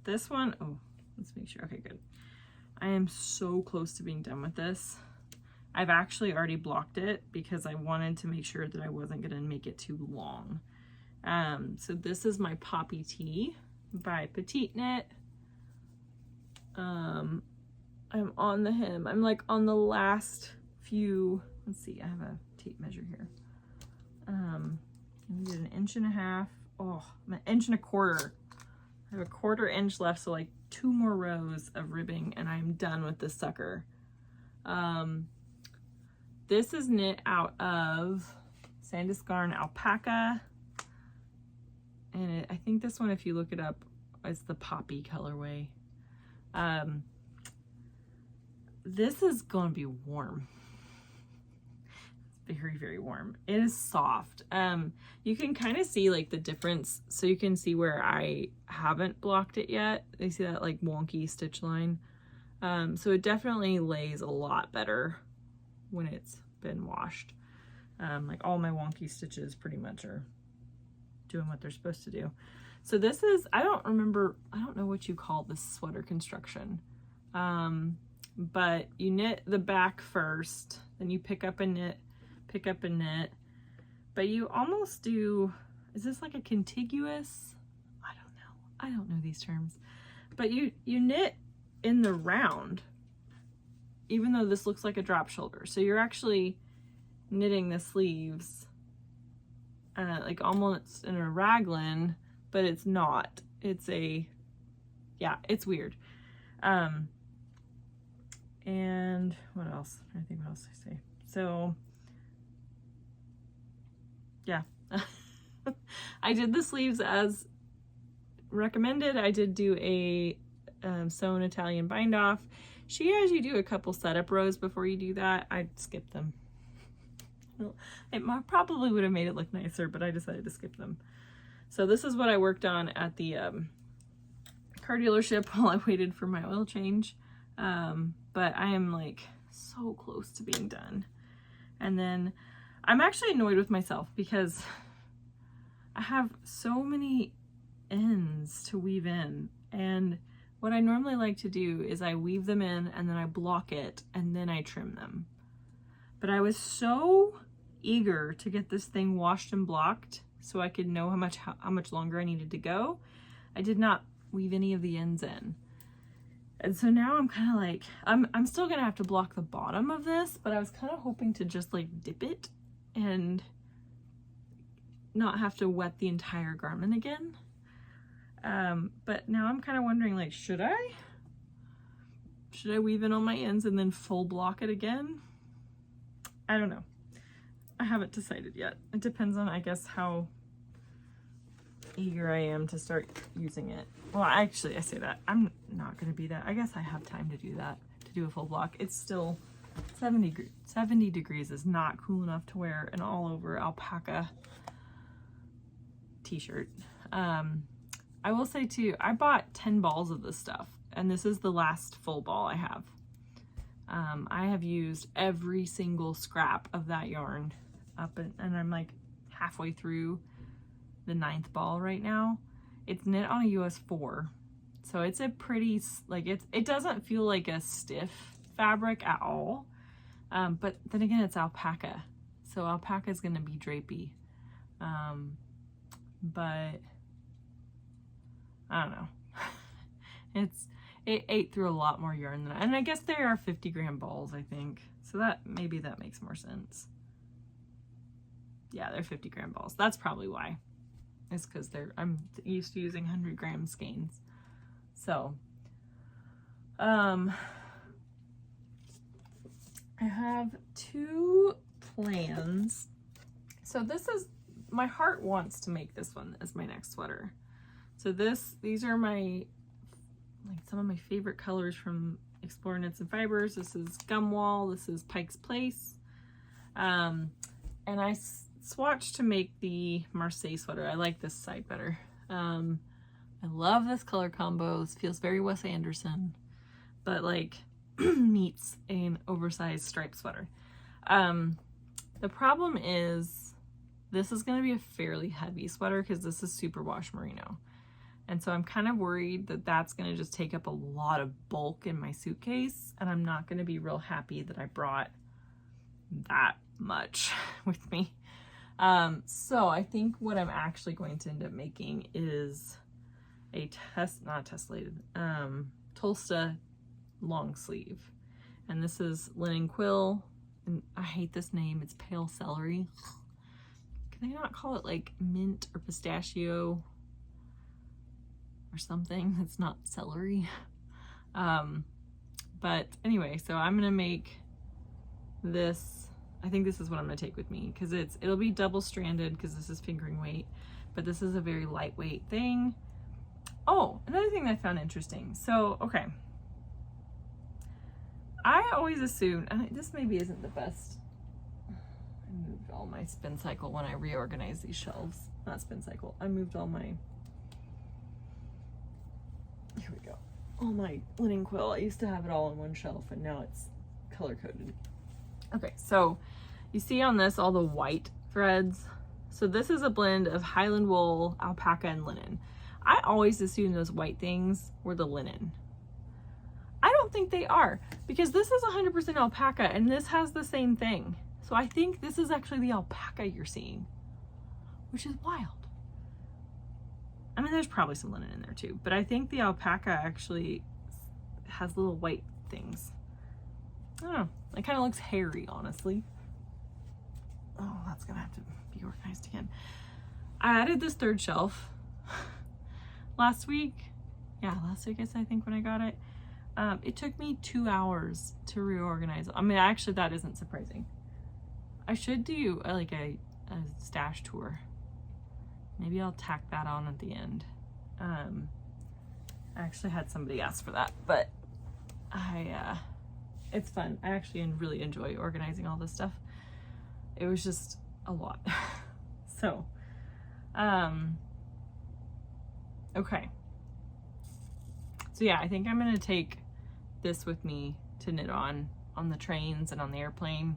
this one, oh, let's make sure. Okay, good. I am so close to being done with this. I've actually already blocked it because I wanted to make sure that I wasn't going to make it too long. So this is my Poppy Tee by PetiteKnit. I'm on the hem. I'm like on the last few, let's see, I have a tape measure here. I did 1.5 inches. Oh, I'm 1.25 inches. I have a 1/4 inch left, so like 2 more rows of ribbing and I'm done with this sucker. This is knit out of Sandisgarn Alpaca, and I think this one, if you look it up, is the Poppy colorway. This is going to be warm. It's very, very warm. It is soft. You can kind of see like the difference, so you can see where I haven't blocked it yet. You see that like wonky stitch line. So it definitely lays a lot better when it's been washed. Like all my wonky stitches pretty much are doing what they're supposed to do. So this is, I don't know what you call this sweater construction. But you knit the back first, then you pick up and knit, but you almost do, is this like a contiguous? I don't know these terms, but you knit in the round, even though this looks like a drop shoulder. So you're actually knitting the sleeves like almost in a raglan, but it's not. It's a, yeah, it's weird. And what else? I think what else I say. So yeah, I did the sleeves as recommended. I did do a sewn Italian bind off. She has you do a couple setup rows before you do that. I skipped them. It probably would have made it look nicer, but I decided to skip them. So this is what I worked on at the car dealership while I waited for my oil change. But I am like so close to being done. And then I'm actually annoyed with myself because I have so many ends to weave in, and what I normally like to do is I weave them in and then I block it and then I trim them. But I was so eager to get this thing washed and blocked so I could know how much longer I needed to go. I did not weave any of the ends in. And so now I'm kind of like, I'm still gonna have to block the bottom of this, but I was kind of hoping to just like dip it and not have to wet the entire garment again. But now I'm kind of wondering, like, should I weave in all my ends and then full block it again? I don't know. I haven't decided yet. It depends on, I guess, how eager I am to start using it. Well, actually, I say that. I'm not going to be that. I guess I have time to do that, to do a full block. It's still 70 degrees is not cool enough to wear an all over alpaca t-shirt. I will say too, I bought 10 balls of this stuff, and this is the last full ball I have. I have used every single scrap of that yarn up, and I'm like halfway through the 9th ball right now. It's knit on a US 4, so it's a pretty, like, it doesn't feel like a stiff fabric at all, but then again, it's alpaca, so alpaca is going to be drapey, but I don't know. It ate through a lot more yarn than and I guess they are 50-gram balls, I think, so that maybe that makes more sense. Yeah, they're 50-gram balls. That's probably why. It's because I'm used to using 100-gram skeins. So, I have 2 plans. So this is, my heart wants to make this one as my next sweater. So these are my, like, some of my favorite colors from Explore Knits and Fibers. This is Gumwall, this is Pike's Place. And I swatched to make the Marseille sweater. I like this side better. I love this color combo. This feels very Wes Anderson, but like meets an oversized striped sweater. The problem is this is going to be a fairly heavy sweater because this is superwash merino. And so I'm kind of worried that that's going to just take up a lot of bulk in my suitcase, and I'm not going to be real happy that I brought that much with me. So I think what I'm actually going to end up making is a Tolsta long sleeve. And this is linen quill, and I hate this name, it's pale celery. Can they not call it like mint or pistachio or something that's not celery? But anyway, so I'm gonna make this. I think this is what I'm gonna take with me because it'll be double stranded because this is fingering weight, but this is a very lightweight thing. Oh, another thing that I found interesting. So, okay. I always assumed, and this maybe isn't the best. I moved all my spin cycle when I reorganized these shelves. Not spin cycle. I moved all my, here we go. All my linen quill. I used to have it all on one shelf and now it's color coded. Okay, so you see on this all the white threads. So this is a blend of Highland wool, alpaca, and linen. I always assumed those white things were the linen. I don't think they are, because this is 100% alpaca and this has the same thing. So I think this is actually the alpaca you're seeing, which is wild. I mean, there's probably some linen in there too, but I think the alpaca actually has little white things. I don't know. It kind of looks hairy, honestly. Oh, that's gonna have to be organized again. I added this third shelf last week. Yeah, last week I think when I got it. It took me 2 hours to reorganize. I mean, actually, that isn't surprising. I should do like a stash tour. Maybe I'll tack that on at the end. I actually had somebody ask for that, but it's fun. I actually really enjoy organizing all this stuff. It was just a lot. So, okay. So yeah, I think I'm gonna take this with me to knit on the trains and on the airplane,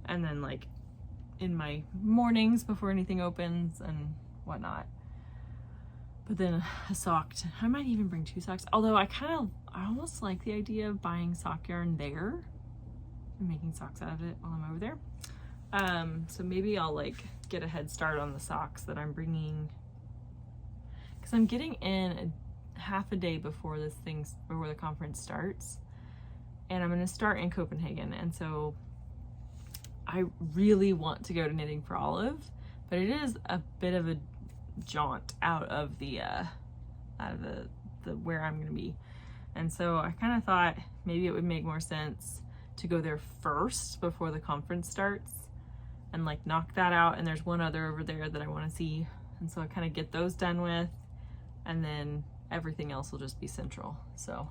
and then like in my mornings before anything opens and whatnot. But then a sock, I might even bring 2 socks, although I almost like the idea of buying sock yarn there and making socks out of it while I'm over there. So maybe I'll like get a head start on the socks that I'm bringing, because I'm getting in half a day before the conference starts, and I'm going to start in Copenhagen, and so I really want to go to Knitting for Olive, but it is a bit of a jaunt out of the where I'm going to be, and so I kind of thought maybe it would make more sense to go there first before the conference starts and like knock that out, and there's one other over there that I want to see, and so I kind of get those done with, and then everything else will just be central. So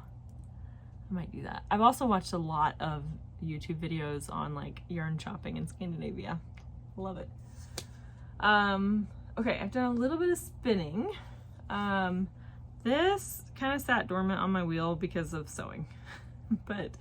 I might do that. I've also watched a lot of YouTube videos on like yarn shopping in Scandinavia. Love it. Okay, I've done a little bit of spinning. This kind of sat dormant on my wheel because of sewing, but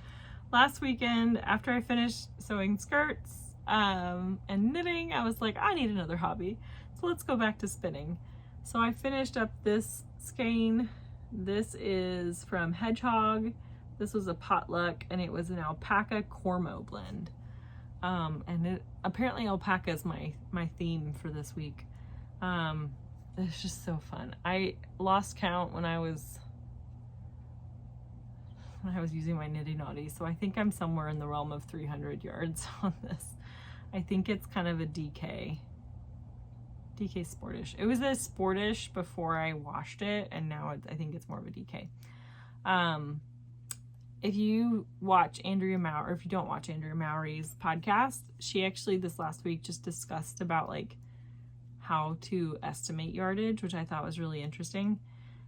last weekend after I finished sewing skirts and knitting, I was like, I need another hobby. So let's go back to spinning. So I finished up this skein. This is from Hedgehog. This was a potluck and it was an Alpaca Cormo blend. Apparently Alpaca is my theme for this week. It's just so fun. I lost count when I was using my Nitty Naughty, so I think I'm somewhere in the realm of 300 yards on this. I think it's kind of a DK Sportish. It was a Sportish before I washed it, and now I think it's more of a DK. If you watch Andrea Mowry, or if you don't watch Andrea Mowry's podcast, she actually this last week just discussed about like how to estimate yardage, which I thought was really interesting.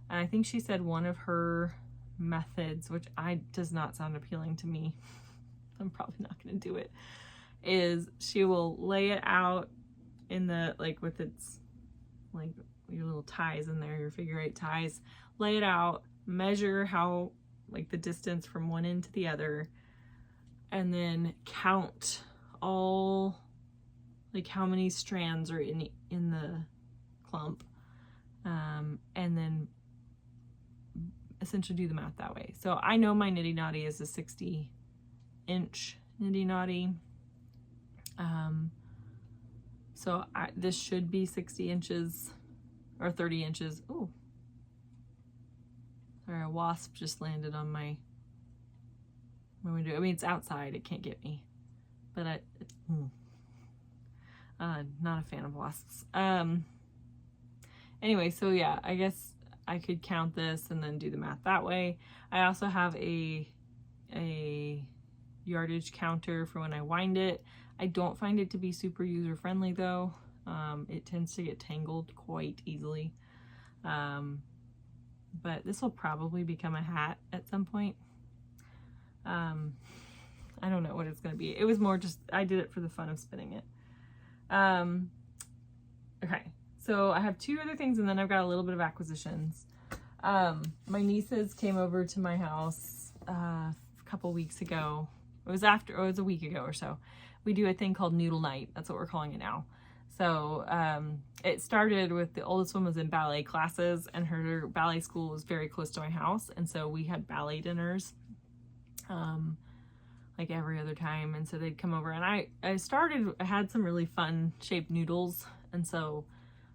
And I think she said one of her methods, which does not sound appealing to me, I'm probably not going to do it, is she will lay it out in the, like with its, like your little ties in there, your figure 8 ties, lay it out, measure how, like the distance from one end to the other, and then count all, like how many strands are in the clump, and then essentially do the math that way. So I know my Nitty Naughty is a 60-inch Nitty Naughty. So this should be 60 inches or 30 inches. Oh, sorry, a wasp just landed on my window. I mean, it's outside, it can't get me, but not a fan of wasps. Anyway, so yeah, I guess I could count this and then do the math that way. I also have a yardage counter for when I wind it. I don't find it to be super user friendly though. It tends to get tangled quite easily. But this will probably become a hat at some point. I don't know what it's going to be. It was more just, I did it for the fun of spinning it. Okay, so I have 2 other things and then I've got a little bit of acquisitions. My nieces came over to my house a couple weeks ago. It was a week ago or so. We do a thing called Noodle Night. That's what we're calling it now. So it started with the oldest one was in ballet classes, and her ballet school was very close to my house, and so we had ballet dinners like every other time. And so they'd come over, and I had some really fun shaped noodles, and so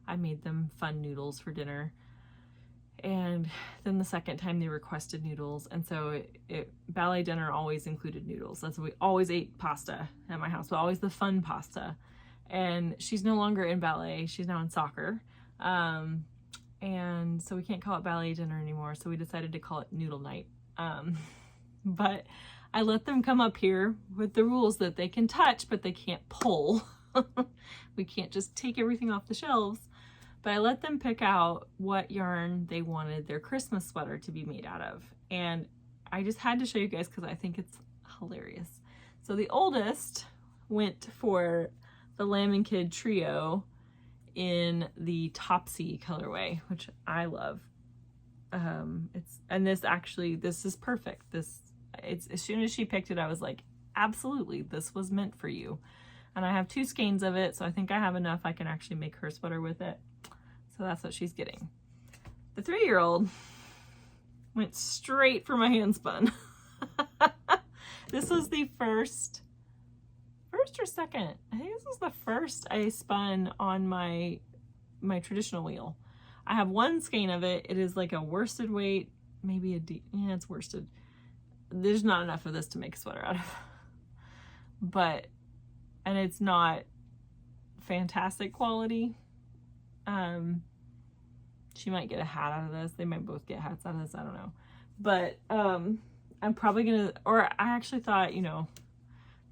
I made them fun noodles for dinner. And then the second time they requested noodles, and so ballet dinner always included noodles. That's what we always ate, pasta at my house, but always the fun pasta. And she's no longer in ballet, she's now in soccer, and so we can't call it ballet dinner anymore, so we decided to call it Noodle Night. But I let them come up here with the rules that they can touch but they can't pull. We can't just take everything off the shelves. But I let them pick out what yarn they wanted their Christmas sweater to be made out of. And I just had to show you guys because I think it's hilarious. So the oldest went for the Lamb and Kid Trio in the Topsy colorway, which I love. This is perfect. It's as soon as she picked it, I was like, absolutely, this was meant for you. And I have 2 skeins of it, so I think I have enough I can actually make her sweater with it. So that's what she's getting. The 3-year-old went straight for my hand spun. This was the first or second. I think this was the first I spun on my traditional wheel. I have 1 skein of it. It is like a worsted weight, maybe yeah, it's worsted. There's not enough of this to make a sweater out of. And it's not fantastic quality. She might get a hat out of this. They might both get hats out of this. I don't know. But I'm probably gonna, or I actually thought, you know,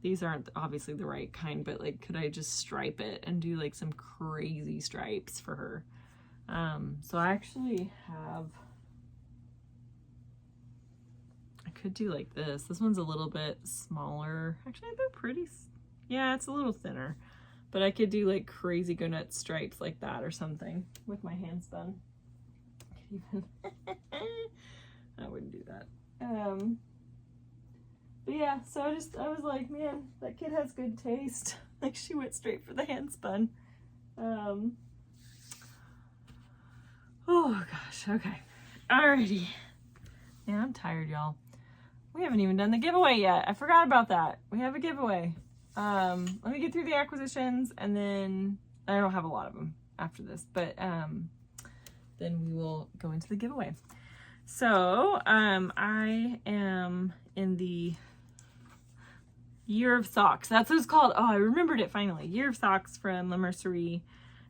these aren't obviously the right kind, but like, could I just stripe it and do like some crazy stripes for her? So I actually have, I could do like this. This one's a little bit smaller. Actually, they're pretty, yeah, it's a little thinner. But I could do like crazy go nuts stripes like that or something with my hand spun. I wouldn't do that. But yeah, so I was like, man, that kid has good taste. Like, she went straight for the hand spun. Oh gosh, okay. Alrighty. Man, I'm tired, y'all. We haven't even done the giveaway yet. I forgot about that. We have a giveaway. Let me get through the acquisitions, and then I don't have a lot of them after this, but then we will go into the giveaway. So I am in the Year of Socks. That's what it's called. Oh, I remembered it finally. Year of Socks from La Mercerie.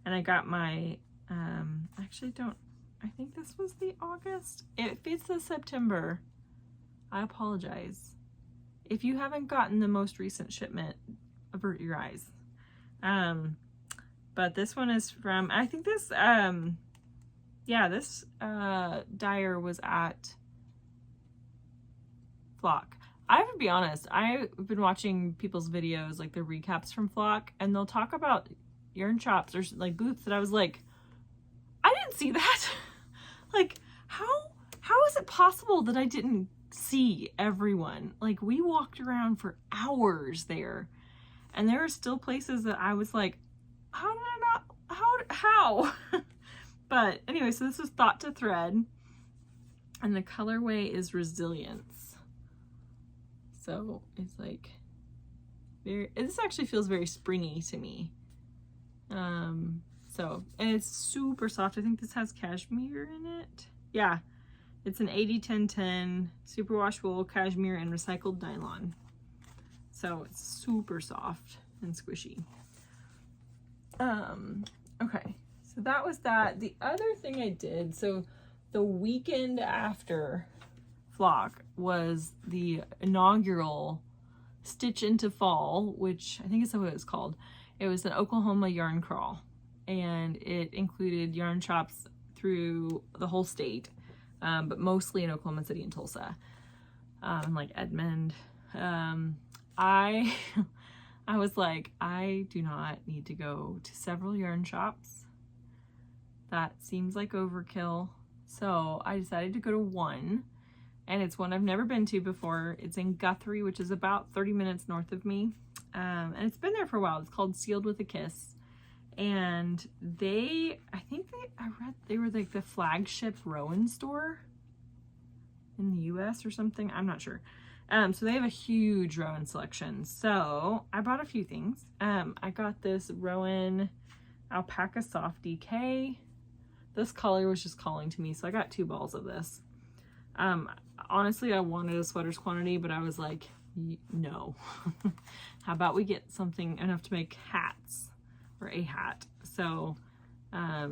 And I got my, I think this was the August. If it's the September, I apologize. If you haven't gotten the most recent shipment, avert your eyes. But this one is from, I think this, this dyer was at Flock. I have to be honest, I've been watching people's videos, like the recaps from Flock, and they'll talk about yarn shops or like booths that I was like, I didn't see that. Like, how is it possible that I didn't see everyone? Like, we walked around for hours there, and there are still places that I was like, how did I not, how? But anyway, so this is Thought to Thread, and the colorway is Resilience. So it's like this actually feels very springy to me. And it's super soft. I think this has cashmere in it. Yeah, it's an 80-10-10 superwash wool, cashmere, and recycled nylon. So it's super soft and squishy. Okay, so that was that. The other thing I did, so the weekend after Flock was the inaugural Stitch into Fall, which I think is what it was called. It was an Oklahoma yarn crawl, and it included yarn shops through the whole state, but mostly in Oklahoma City and Tulsa, like Edmond. I was like, I do not need to go to several yarn shops. That seems like overkill. So I decided to go to one, and it's one I've never been to before. It's in Guthrie, which is about 30 minutes north of me. And it's been there for a while. It's called Sealed with a Kiss. And I read they were like the flagship Rowan store in the US or something. I'm not sure. So they have a huge Rowan selection. So I bought a few things. I got this Rowan Alpaca Soft DK. This color was just calling to me, so I got 2 balls of this. Honestly, I wanted a sweaters quantity, but I was like, no. How about we get something enough to make hats, or a hat? So I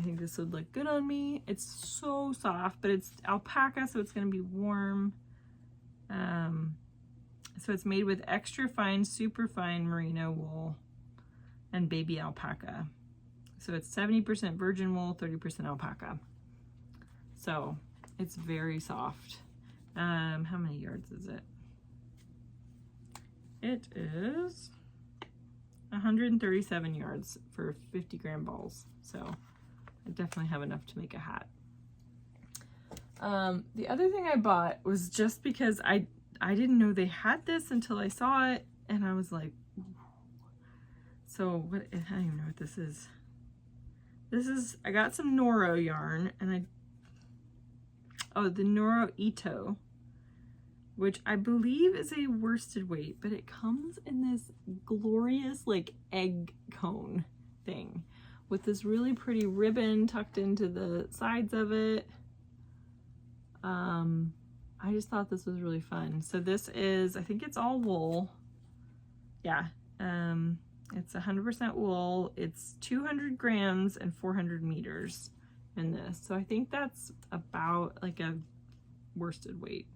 think this would look good on me. It's so soft, but it's alpaca, so it's going to be warm. So it's made with extra fine, super fine merino wool and baby alpaca. So it's 70% virgin wool, 30% alpaca. So it's very soft. How many yards is it? It is 137 yards for 50 gram balls. So I definitely have enough to make a hat. The other thing I bought was just because I didn't know they had this until I saw it, and I was like, ooh. So what, I don't even know what this is. I got some Noro yarn, and the Noro Ito, which I believe is a worsted weight, but it comes in this glorious like egg cone thing with this really pretty ribbon tucked into the sides of it. I just thought this was really fun. So this is, I think it's all wool. Yeah. It's 100% wool. It's 200 grams and 400 meters in this. So I think that's about like a worsted weight.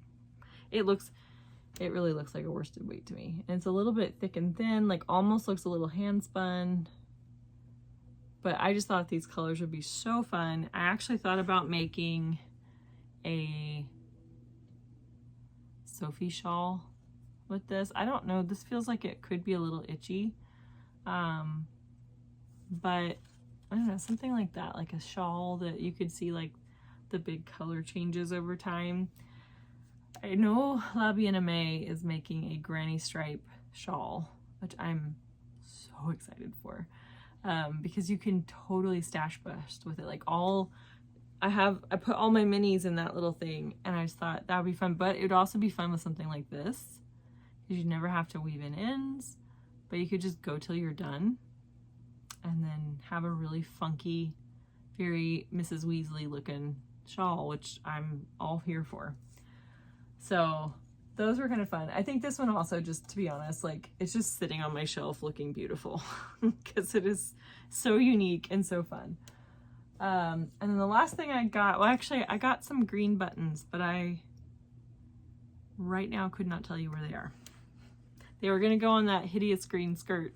It really looks like a worsted weight to me. And it's a little bit thick and thin, like almost looks a little hand spun. But I just thought these colors would be so fun. I actually thought about making a Sophie shawl with this. I don't know, this feels like it could be a little itchy. But I don't know, something like that, like a shawl that you could see like the big color changes over time. I know La Bien-Aimée is making a granny stripe shawl, which I'm so excited for, because you can totally stash bust with it. Like I put all my minis in that little thing, and I just thought that would be fun, but it would also be fun with something like this, because you never have to weave in ends, but you could just go till you're done and then have a really funky, very Mrs. Weasley looking shawl, which I'm all here for. So those were kind of fun. I think this one also, just to be honest, like it's just sitting on my shelf looking beautiful because it is so unique and so fun. And then the last thing I got, well actually I got some green buttons, but I right now could not tell you where they are. They were going to go on that hideous green skirt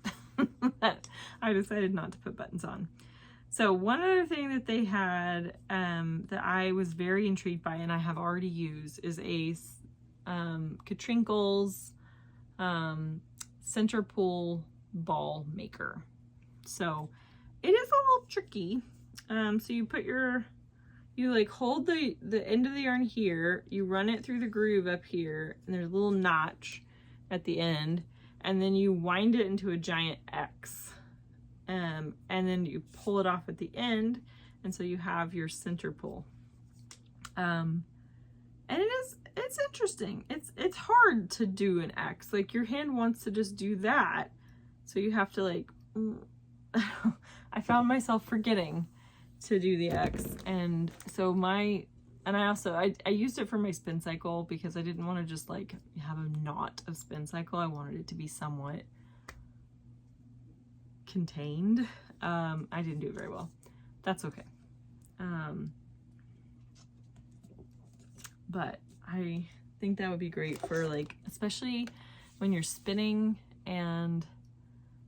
that I decided not to put buttons on. So one other thing that they had that I was very intrigued by and I have already used is a Katrinkles center pull ball maker. So it is a little tricky. So you put you like hold the end of the yarn here, you run it through the groove up here, and there's a little notch at the end, and then you wind it into a giant X. And then you pull it off at the end, and so you have your center pull. And it's interesting. It's hard to do an X. Like your hand wants to just do that, so you have to like. I found myself forgetting to do the X, and so I used it for my spin cycle because I didn't want to just like have a knot of spin cycle. I wanted it to be somewhat contained. I didn't do it very well. That's okay. But I think that would be great for like, especially when you're spinning and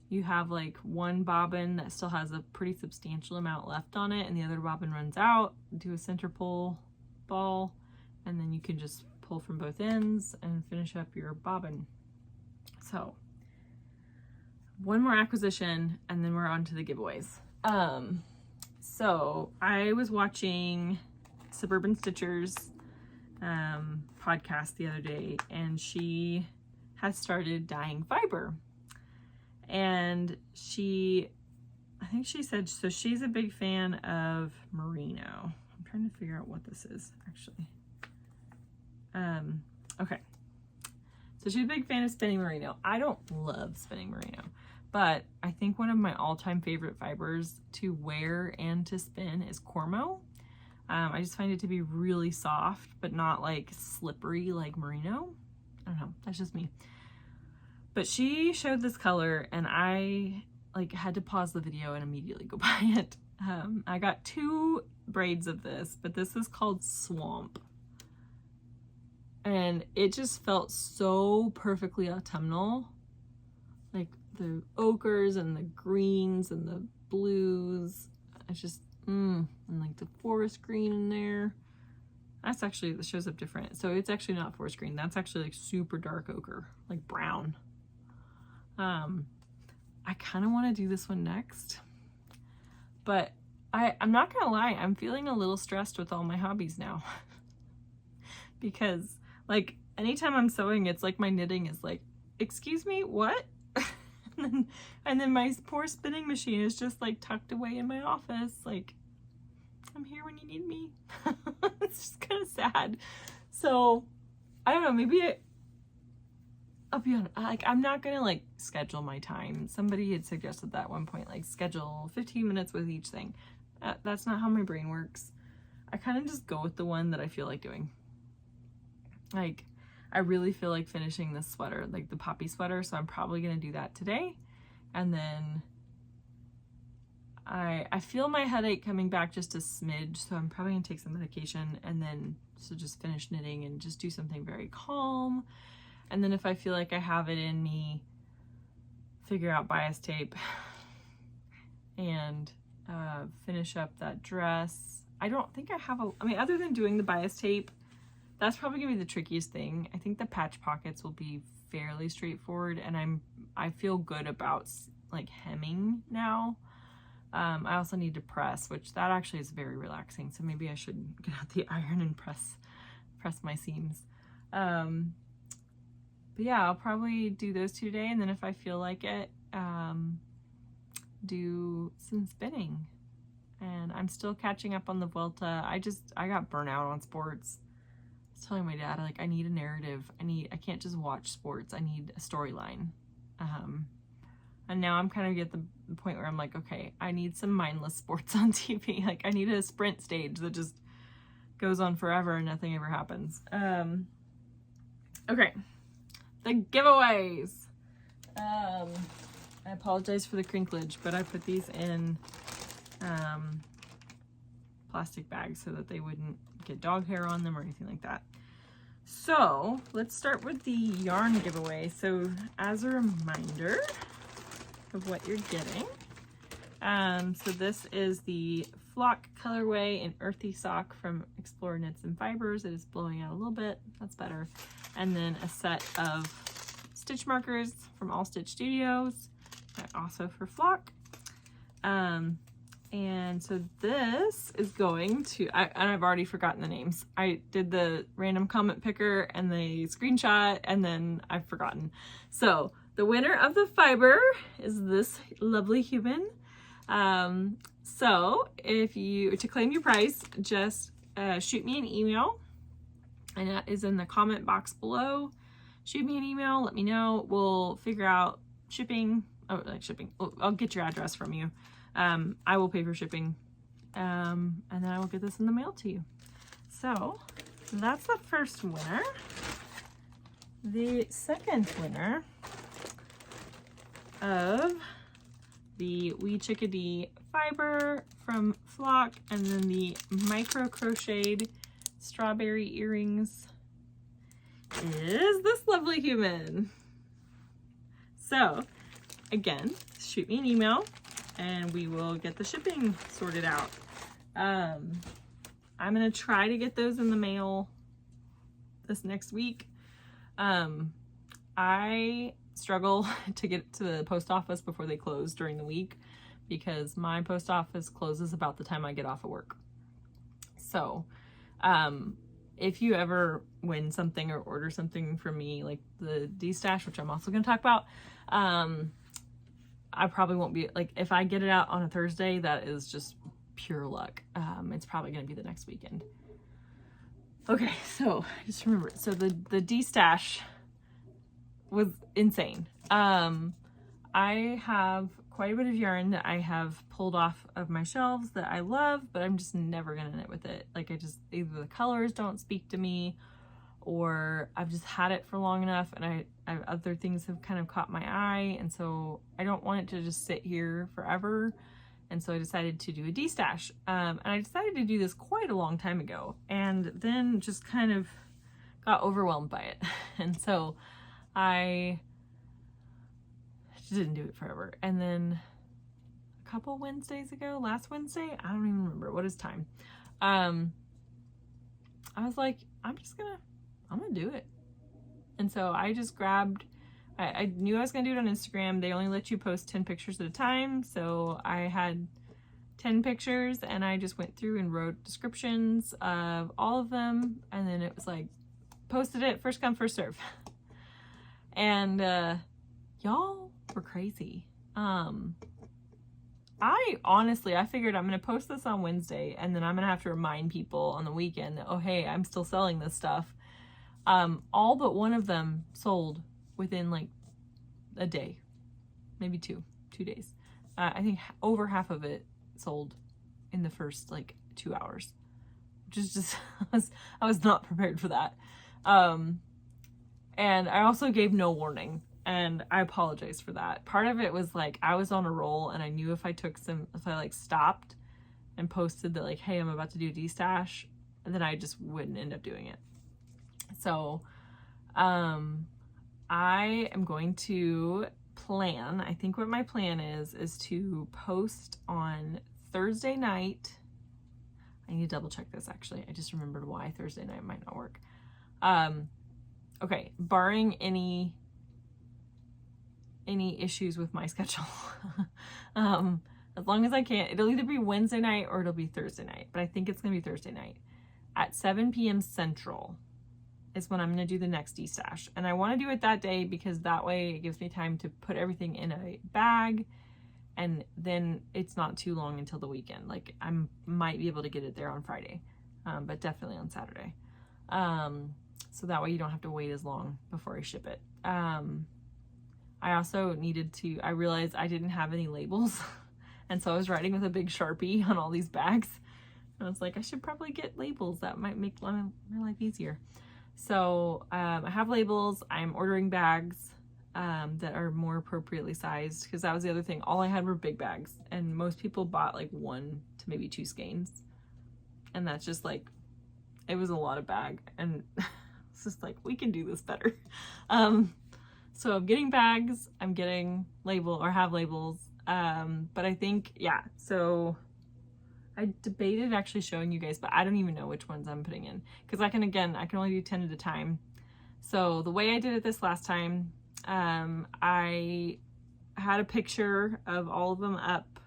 you have like one bobbin that still has a pretty substantial amount left on it and the other bobbin runs out, do a center pull ball, and then you can just pull from both ends and finish up your bobbin. So one more acquisition and then we're on to the giveaways. So I was watching Suburban Stitcher's podcast the other day, and she has started dyeing fiber, and I think she said, so she's a big fan of merino. I'm trying to figure out what this is actually. Okay. So she's a big fan of spinning merino. I don't love spinning merino, but I think one of my all-time favorite fibers to wear and to spin is Cormo. I just find it to be really soft, but not like slippery like merino. I don't know, that's just me. But she showed this color and I like had to pause the video and immediately go buy it. I got 2 braids of this, but this is called Swamp. And it just felt so perfectly autumnal. Like the ochres and the greens and the blues. It's just, and like the forest green in there. That's actually, this shows up different. So it's actually not forest green. That's actually like super dark ochre, like brown. I kind of want to do this one next. But I'm not gonna lie, I'm feeling a little stressed with all my hobbies now. Because like anytime I'm sewing, it's like my knitting is like, excuse me, what? and then my poor spinning machine is just like tucked away in my office. Like, I'm here when you need me. It's just kind of sad. So I don't know, maybe I'll be honest, like I'm not gonna like schedule my time. Somebody had suggested that at one point, like schedule 15 minutes with each thing. That's not how my brain works. I kind of just go with the one that I feel like doing. Like, I really feel like finishing this sweater, like the poppy sweater, so I'm probably gonna do that today. And then I feel my headache coming back just a smidge, so I'm probably gonna take some medication and then so just finish knitting and just do something very calm. And then if I feel like I have it in me, figure out bias tape and finish up that dress. I don't think I have I mean, other than doing the bias tape, that's probably gonna be the trickiest thing. I think the patch pockets will be fairly straightforward, and I feel good about like hemming now. I also need to press, which that actually is very relaxing. So maybe I should get out the iron and press my seams. But yeah, I'll probably do those 2 today, and then if I feel like it, do some spinning. And I'm still catching up on the Vuelta. I got burnt out on sports. I was telling my dad, like, I need a narrative. I can't just watch sports. I need a storyline. And now I'm kind of at the point where I'm like, okay, I need some mindless sports on TV. Like, I need a sprint stage that just goes on forever and nothing ever happens. Okay, the giveaways. I apologize for the crinklage, but I put these in plastic bags so that they wouldn't get dog hair on them or anything like that. So let's start with the yarn giveaway. So as a reminder of what you're getting, so this is the Flock colorway in Earthy Sock from Explore Knits and Fibers. It is blowing out a little bit, that's better. And then a set of stitch markers from All Stitch Studios, also for Flock. And so this is going to, and I've already forgotten the names. I did the random comment picker and the screenshot, and then I've forgotten. So the winner of the fiber is this lovely human. So to claim your prize, just shoot me an email, and that is in the comment box below. Shoot me an email, let me know. We'll figure out shipping. Oh, like shipping. I'll get your address from you. I will pay for shipping, and then I will get this in the mail to you. So that's the first winner. The second winner of the Wee Chickadee fiber from Flock, and then the micro crocheted strawberry earrings is this lovely human. So again, shoot me an email and we will get the shipping sorted out. I'm gonna try to get those in the mail this next week. I struggle to get to the post office before they close during the week because my post office closes about the time I get off of work. So if you ever win something or order something from me, like the D-Stash, which I'm also going to talk about, I probably won't be, like, if I get it out on a Thursday, that is just pure luck. It's probably going to be the next weekend. Okay, so just remember, so the D-Stash was insane. I have quite a bit of yarn that I have pulled off of my shelves that I love, but I'm just never gonna knit with it. Like, either the colors don't speak to me, or I've just had it for long enough and other things have kind of caught my eye, and so I don't want it to just sit here forever. And so I decided to do a D-Stash. And I decided to do this quite a long time ago, and then just kind of got overwhelmed by it. And so I didn't do it forever. And then a couple Wednesdays ago, last Wednesday, I don't even remember, what is time? I was like, I'm gonna do it. And so I just grabbed, I knew I was gonna do it on Instagram. They only let you post 10 pictures at a time. So I had 10 pictures and I just went through and wrote descriptions of all of them. And then it was like, posted it, first come, first serve. And y'all were crazy. I figured I'm gonna post this on Wednesday, and then I'm gonna have to remind people on the weekend that, oh hey, I'm still selling this stuff. All but one of them sold within like a day, maybe two days. I think over half of it sold in the first like 2 hours, which is just I was not prepared for that. And I also gave no warning, and I apologize for that. Part of it was like, I was on a roll, and I knew if I like stopped and posted that like, hey, I'm about to do D-Stash, then I just wouldn't end up doing it. So, I am going to plan, I think what my plan is to post on Thursday night. I need to double check this actually. I just remembered why Thursday night might not work. Okay, barring any issues with my schedule. As long as I can, it'll either be Wednesday night or it'll be Thursday night, but I think it's gonna be Thursday night at 7 p.m. Central is when I'm going to do the next destash. And I want to do it that day because that way it gives me time to put everything in a bag, and then it's not too long until the weekend. Like I might be able to get it there on Friday, but definitely on Saturday. So that way you don't have to wait as long before I ship it. I also needed to, I realized I didn't have any labels. And so I was writing with a big Sharpie on all these bags. And I was like, I should probably get labels. That might make my life easier. So I have labels. I'm ordering bags that are more appropriately sized, because that was the other thing. All I had were big bags, and most people bought like 1 to maybe 2 skeins. And that's just like, it was a lot of bag, and it's just like, we can do this better. So I'm getting bags, I'm getting have labels. But I think, yeah, so I debated actually showing you guys, but I don't even know which ones I'm putting in, because I can only do 10 at a time. So the way I did it this last time, I had a picture of all of them up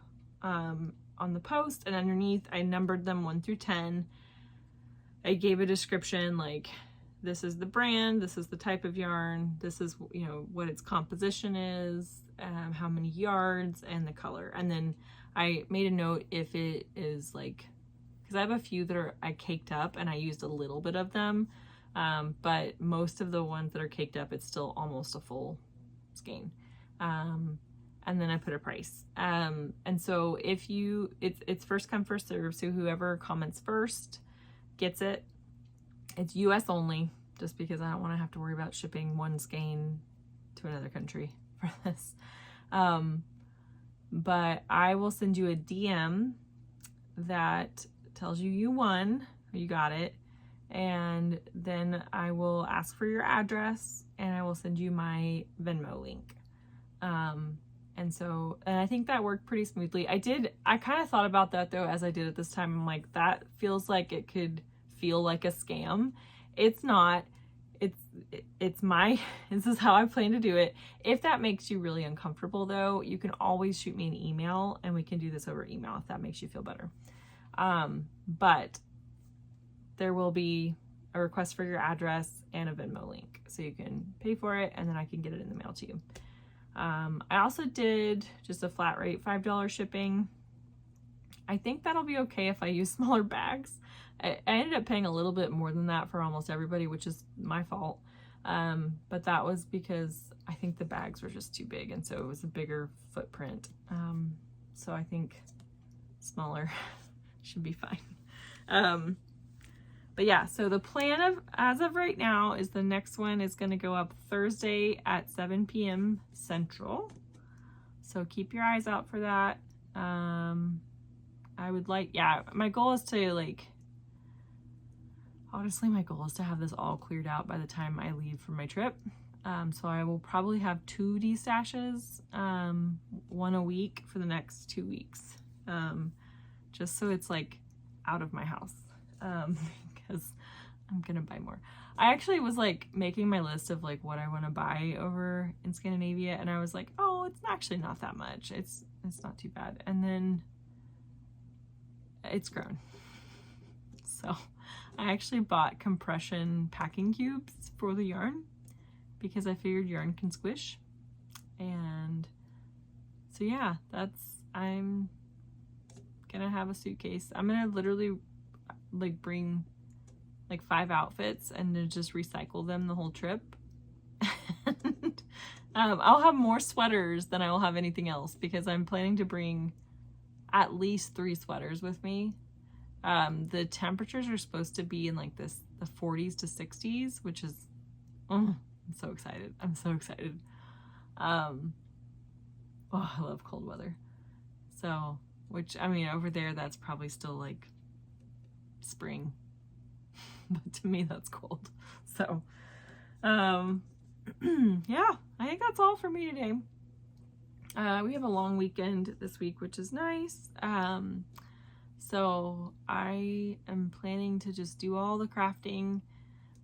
on the post, and underneath I numbered them 1 through 10. I gave a description like, this is the brand, this is the type of yarn, this is, you know, what its composition is, how many yards, and the color. And then I made a note if it is like, because I have a few that I caked up and I used a little bit of them, but most of the ones that are caked up, it's still almost a full skein. And then I put a price. And so if it's first come, first serve. So whoever comments first gets it. It's US only, just because I don't want to have to worry about shipping 1 skein to another country for this. But I will send you a DM that tells you won, or you got it. And then I will ask for your address, and I will send you my Venmo link. And I think that worked pretty smoothly. I kind of thought about that though, as I did it this time. I'm like, that feels like it could feel like a scam. It's not. This is how I plan to do it. If that makes you really uncomfortable though, you can always shoot me an email, and we can do this over email if that makes you feel better. But there will be a request for your address and a Venmo link, so you can pay for it, and then I can get it in the mail to you. I also did just a flat rate $5 shipping. I think that'll be okay if I use smaller bags. I ended up paying a little bit more than that for almost everybody, which is my fault. But that was because I think the bags were just too big, and so it was a bigger footprint. So I think smaller should be fine. But yeah, so the plan as of right now is the next one is going to go up Thursday at 7 p.m. Central. So keep your eyes out for that. I would like, yeah, my goal is to honestly, my goal is to have this all cleared out by the time I leave for my trip. So I will probably have 2 destashes, 1 a week for the next 2 weeks. Just so it's like out of my house. Because I'm gonna buy more. I actually was like making my list of like what I want to buy over in Scandinavia, and I was like, oh, it's actually not that much. It's not too bad. And then it's grown. So I actually bought compression packing cubes for the yarn because I figured yarn can squish. And so yeah, I'm gonna have a suitcase. I'm gonna literally like bring like 5 outfits and then just recycle them the whole trip. And, I'll have more sweaters than I will have anything else, because I'm planning to bring at least 3 sweaters with me. The temperatures are supposed to be in like the 40s to 60s, which is, I'm so excited. I'm so excited. I love cold weather. So, which, I mean, over there, that's probably still like spring, but to me that's cold. So yeah, I think that's all for me today. We have a long weekend this week, which is nice. So I am planning to just do all the crafting.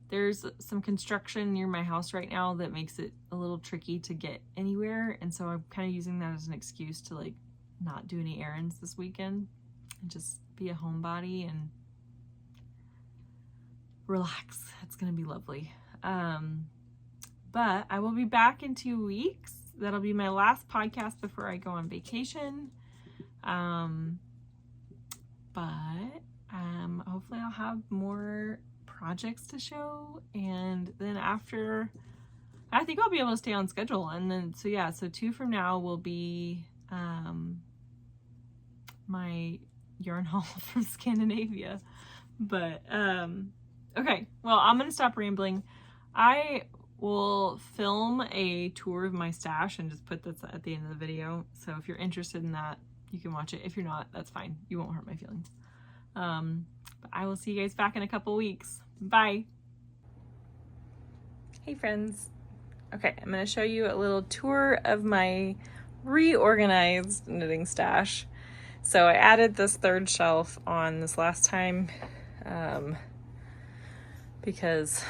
There's some construction near my house right now that makes it a little tricky to get anywhere, and so I'm kind of using that as an excuse to like not do any errands this weekend and just be a homebody and relax. It's gonna be lovely. But I will be back in 2 weeks. That'll be my last podcast before I go on vacation. Hopefully I'll have more projects to show, and then after, I think I'll be able to stay on schedule. And then, so yeah, so 2 from now will be my yarn haul from Scandinavia. But okay, well, I'm gonna stop rambling. I will film a tour of my stash and just put this at the end of the video. So if you're interested in that, you can watch it. If you're not, that's fine. You won't hurt my feelings. But I will see you guys back in a couple weeks. Bye. Hey friends. Okay, I'm going to show you a little tour of my reorganized knitting stash. So I added this 3rd shelf on this last time because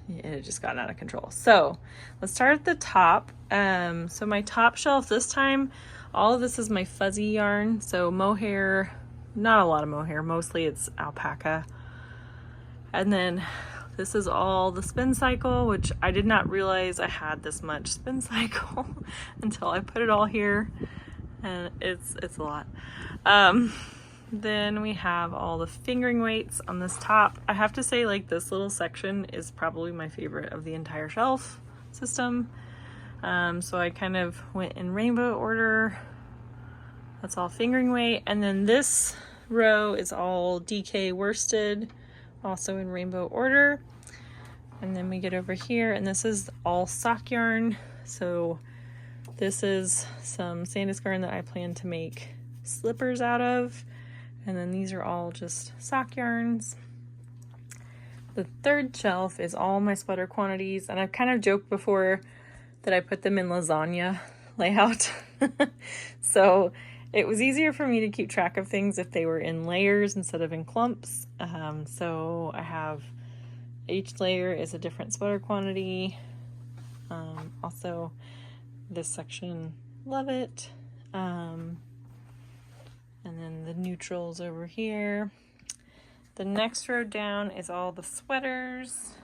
it just got out of control. So let's start at the top. So my top shelf this time, all of this is my fuzzy yarn. So mohair, not a lot of mohair, mostly it's alpaca. And then this is all the spin cycle, which I did not realize I had this much spin cycle until I put it all here, and it's a lot. Then we have all the fingering weights on this top. I have to say, like, this little section is probably my favorite of the entire shelf system. So I kind of went in rainbow order. That's all fingering weight. And then this row is all DK worsted, also in rainbow order. And then we get over here, and this is all sock yarn. So this is some Sandisk yarn that I plan to make slippers out of. And then these are all just sock yarns. The 3rd shelf is all my sweater quantities, and I've kind of joked before that I put them in lasagna layout. So it was easier for me to keep track of things if they were in layers instead of in clumps. So I have, each layer is a different sweater quantity. Also this section, love it. And then the neutrals over here. The next row down is all the sweaters.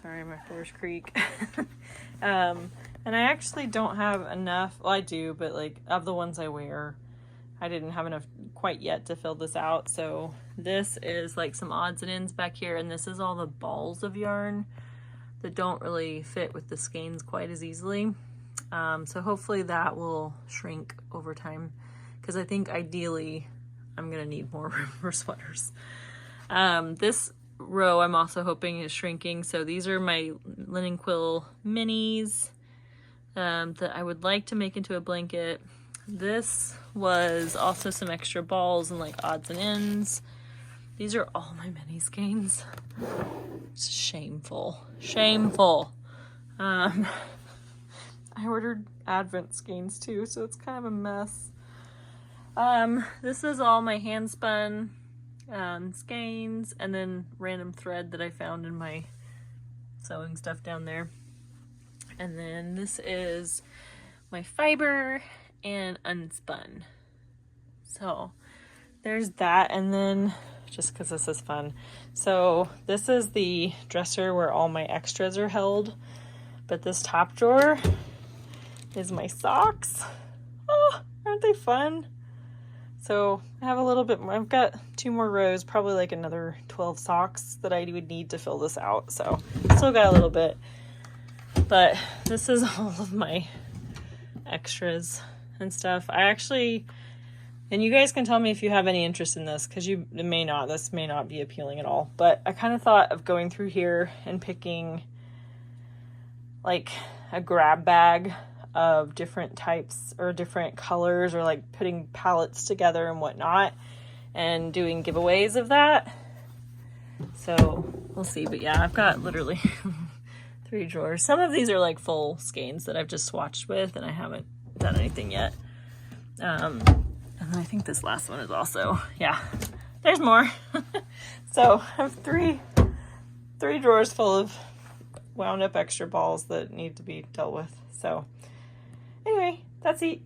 Sorry, my floors creak. And I actually don't have enough, well, I do, but like of the ones I wear, I didn't have enough quite yet to fill this out. So this is like some odds and ends back here, and this is all the balls of yarn that don't really fit with the skeins quite as easily. So hopefully that will shrink over time, because I think ideally I'm gonna need more room for sweaters. This row I'm also hoping is shrinking. So these are my linen quill minis that I would like to make into a blanket. This was also some extra balls and like odds and ends. These are all my mini skeins. It's shameful, shameful. I ordered Advent skeins too, so it's kind of a mess. This is all my hand spun skeins, and then random thread that I found in my sewing stuff down there. And then this is my fiber and unspun. So there's that. And then just because this is fun, so this is the dresser where all my extras are held, but this top drawer is my socks. Oh, aren't they fun? So I have a little bit more. I've got 2 more rows, probably like another 12 socks that I would need to fill this out. So still got a little bit, but this is all of my extras and stuff. I actually, and you guys can tell me if you have any interest in this, because this may not be appealing at all, but I kind of thought of going through here and picking like a grab bag of different types or different colors, or like putting palettes together and whatnot, and doing giveaways of that. So we'll see. But yeah, I've got literally 3 drawers. Some of these are like full skeins that I've just swatched with, and I haven't done anything yet. And then I think this last one is also, yeah, there's more. So I have three drawers full of wound up extra balls that need to be dealt with. So anyway, that's it.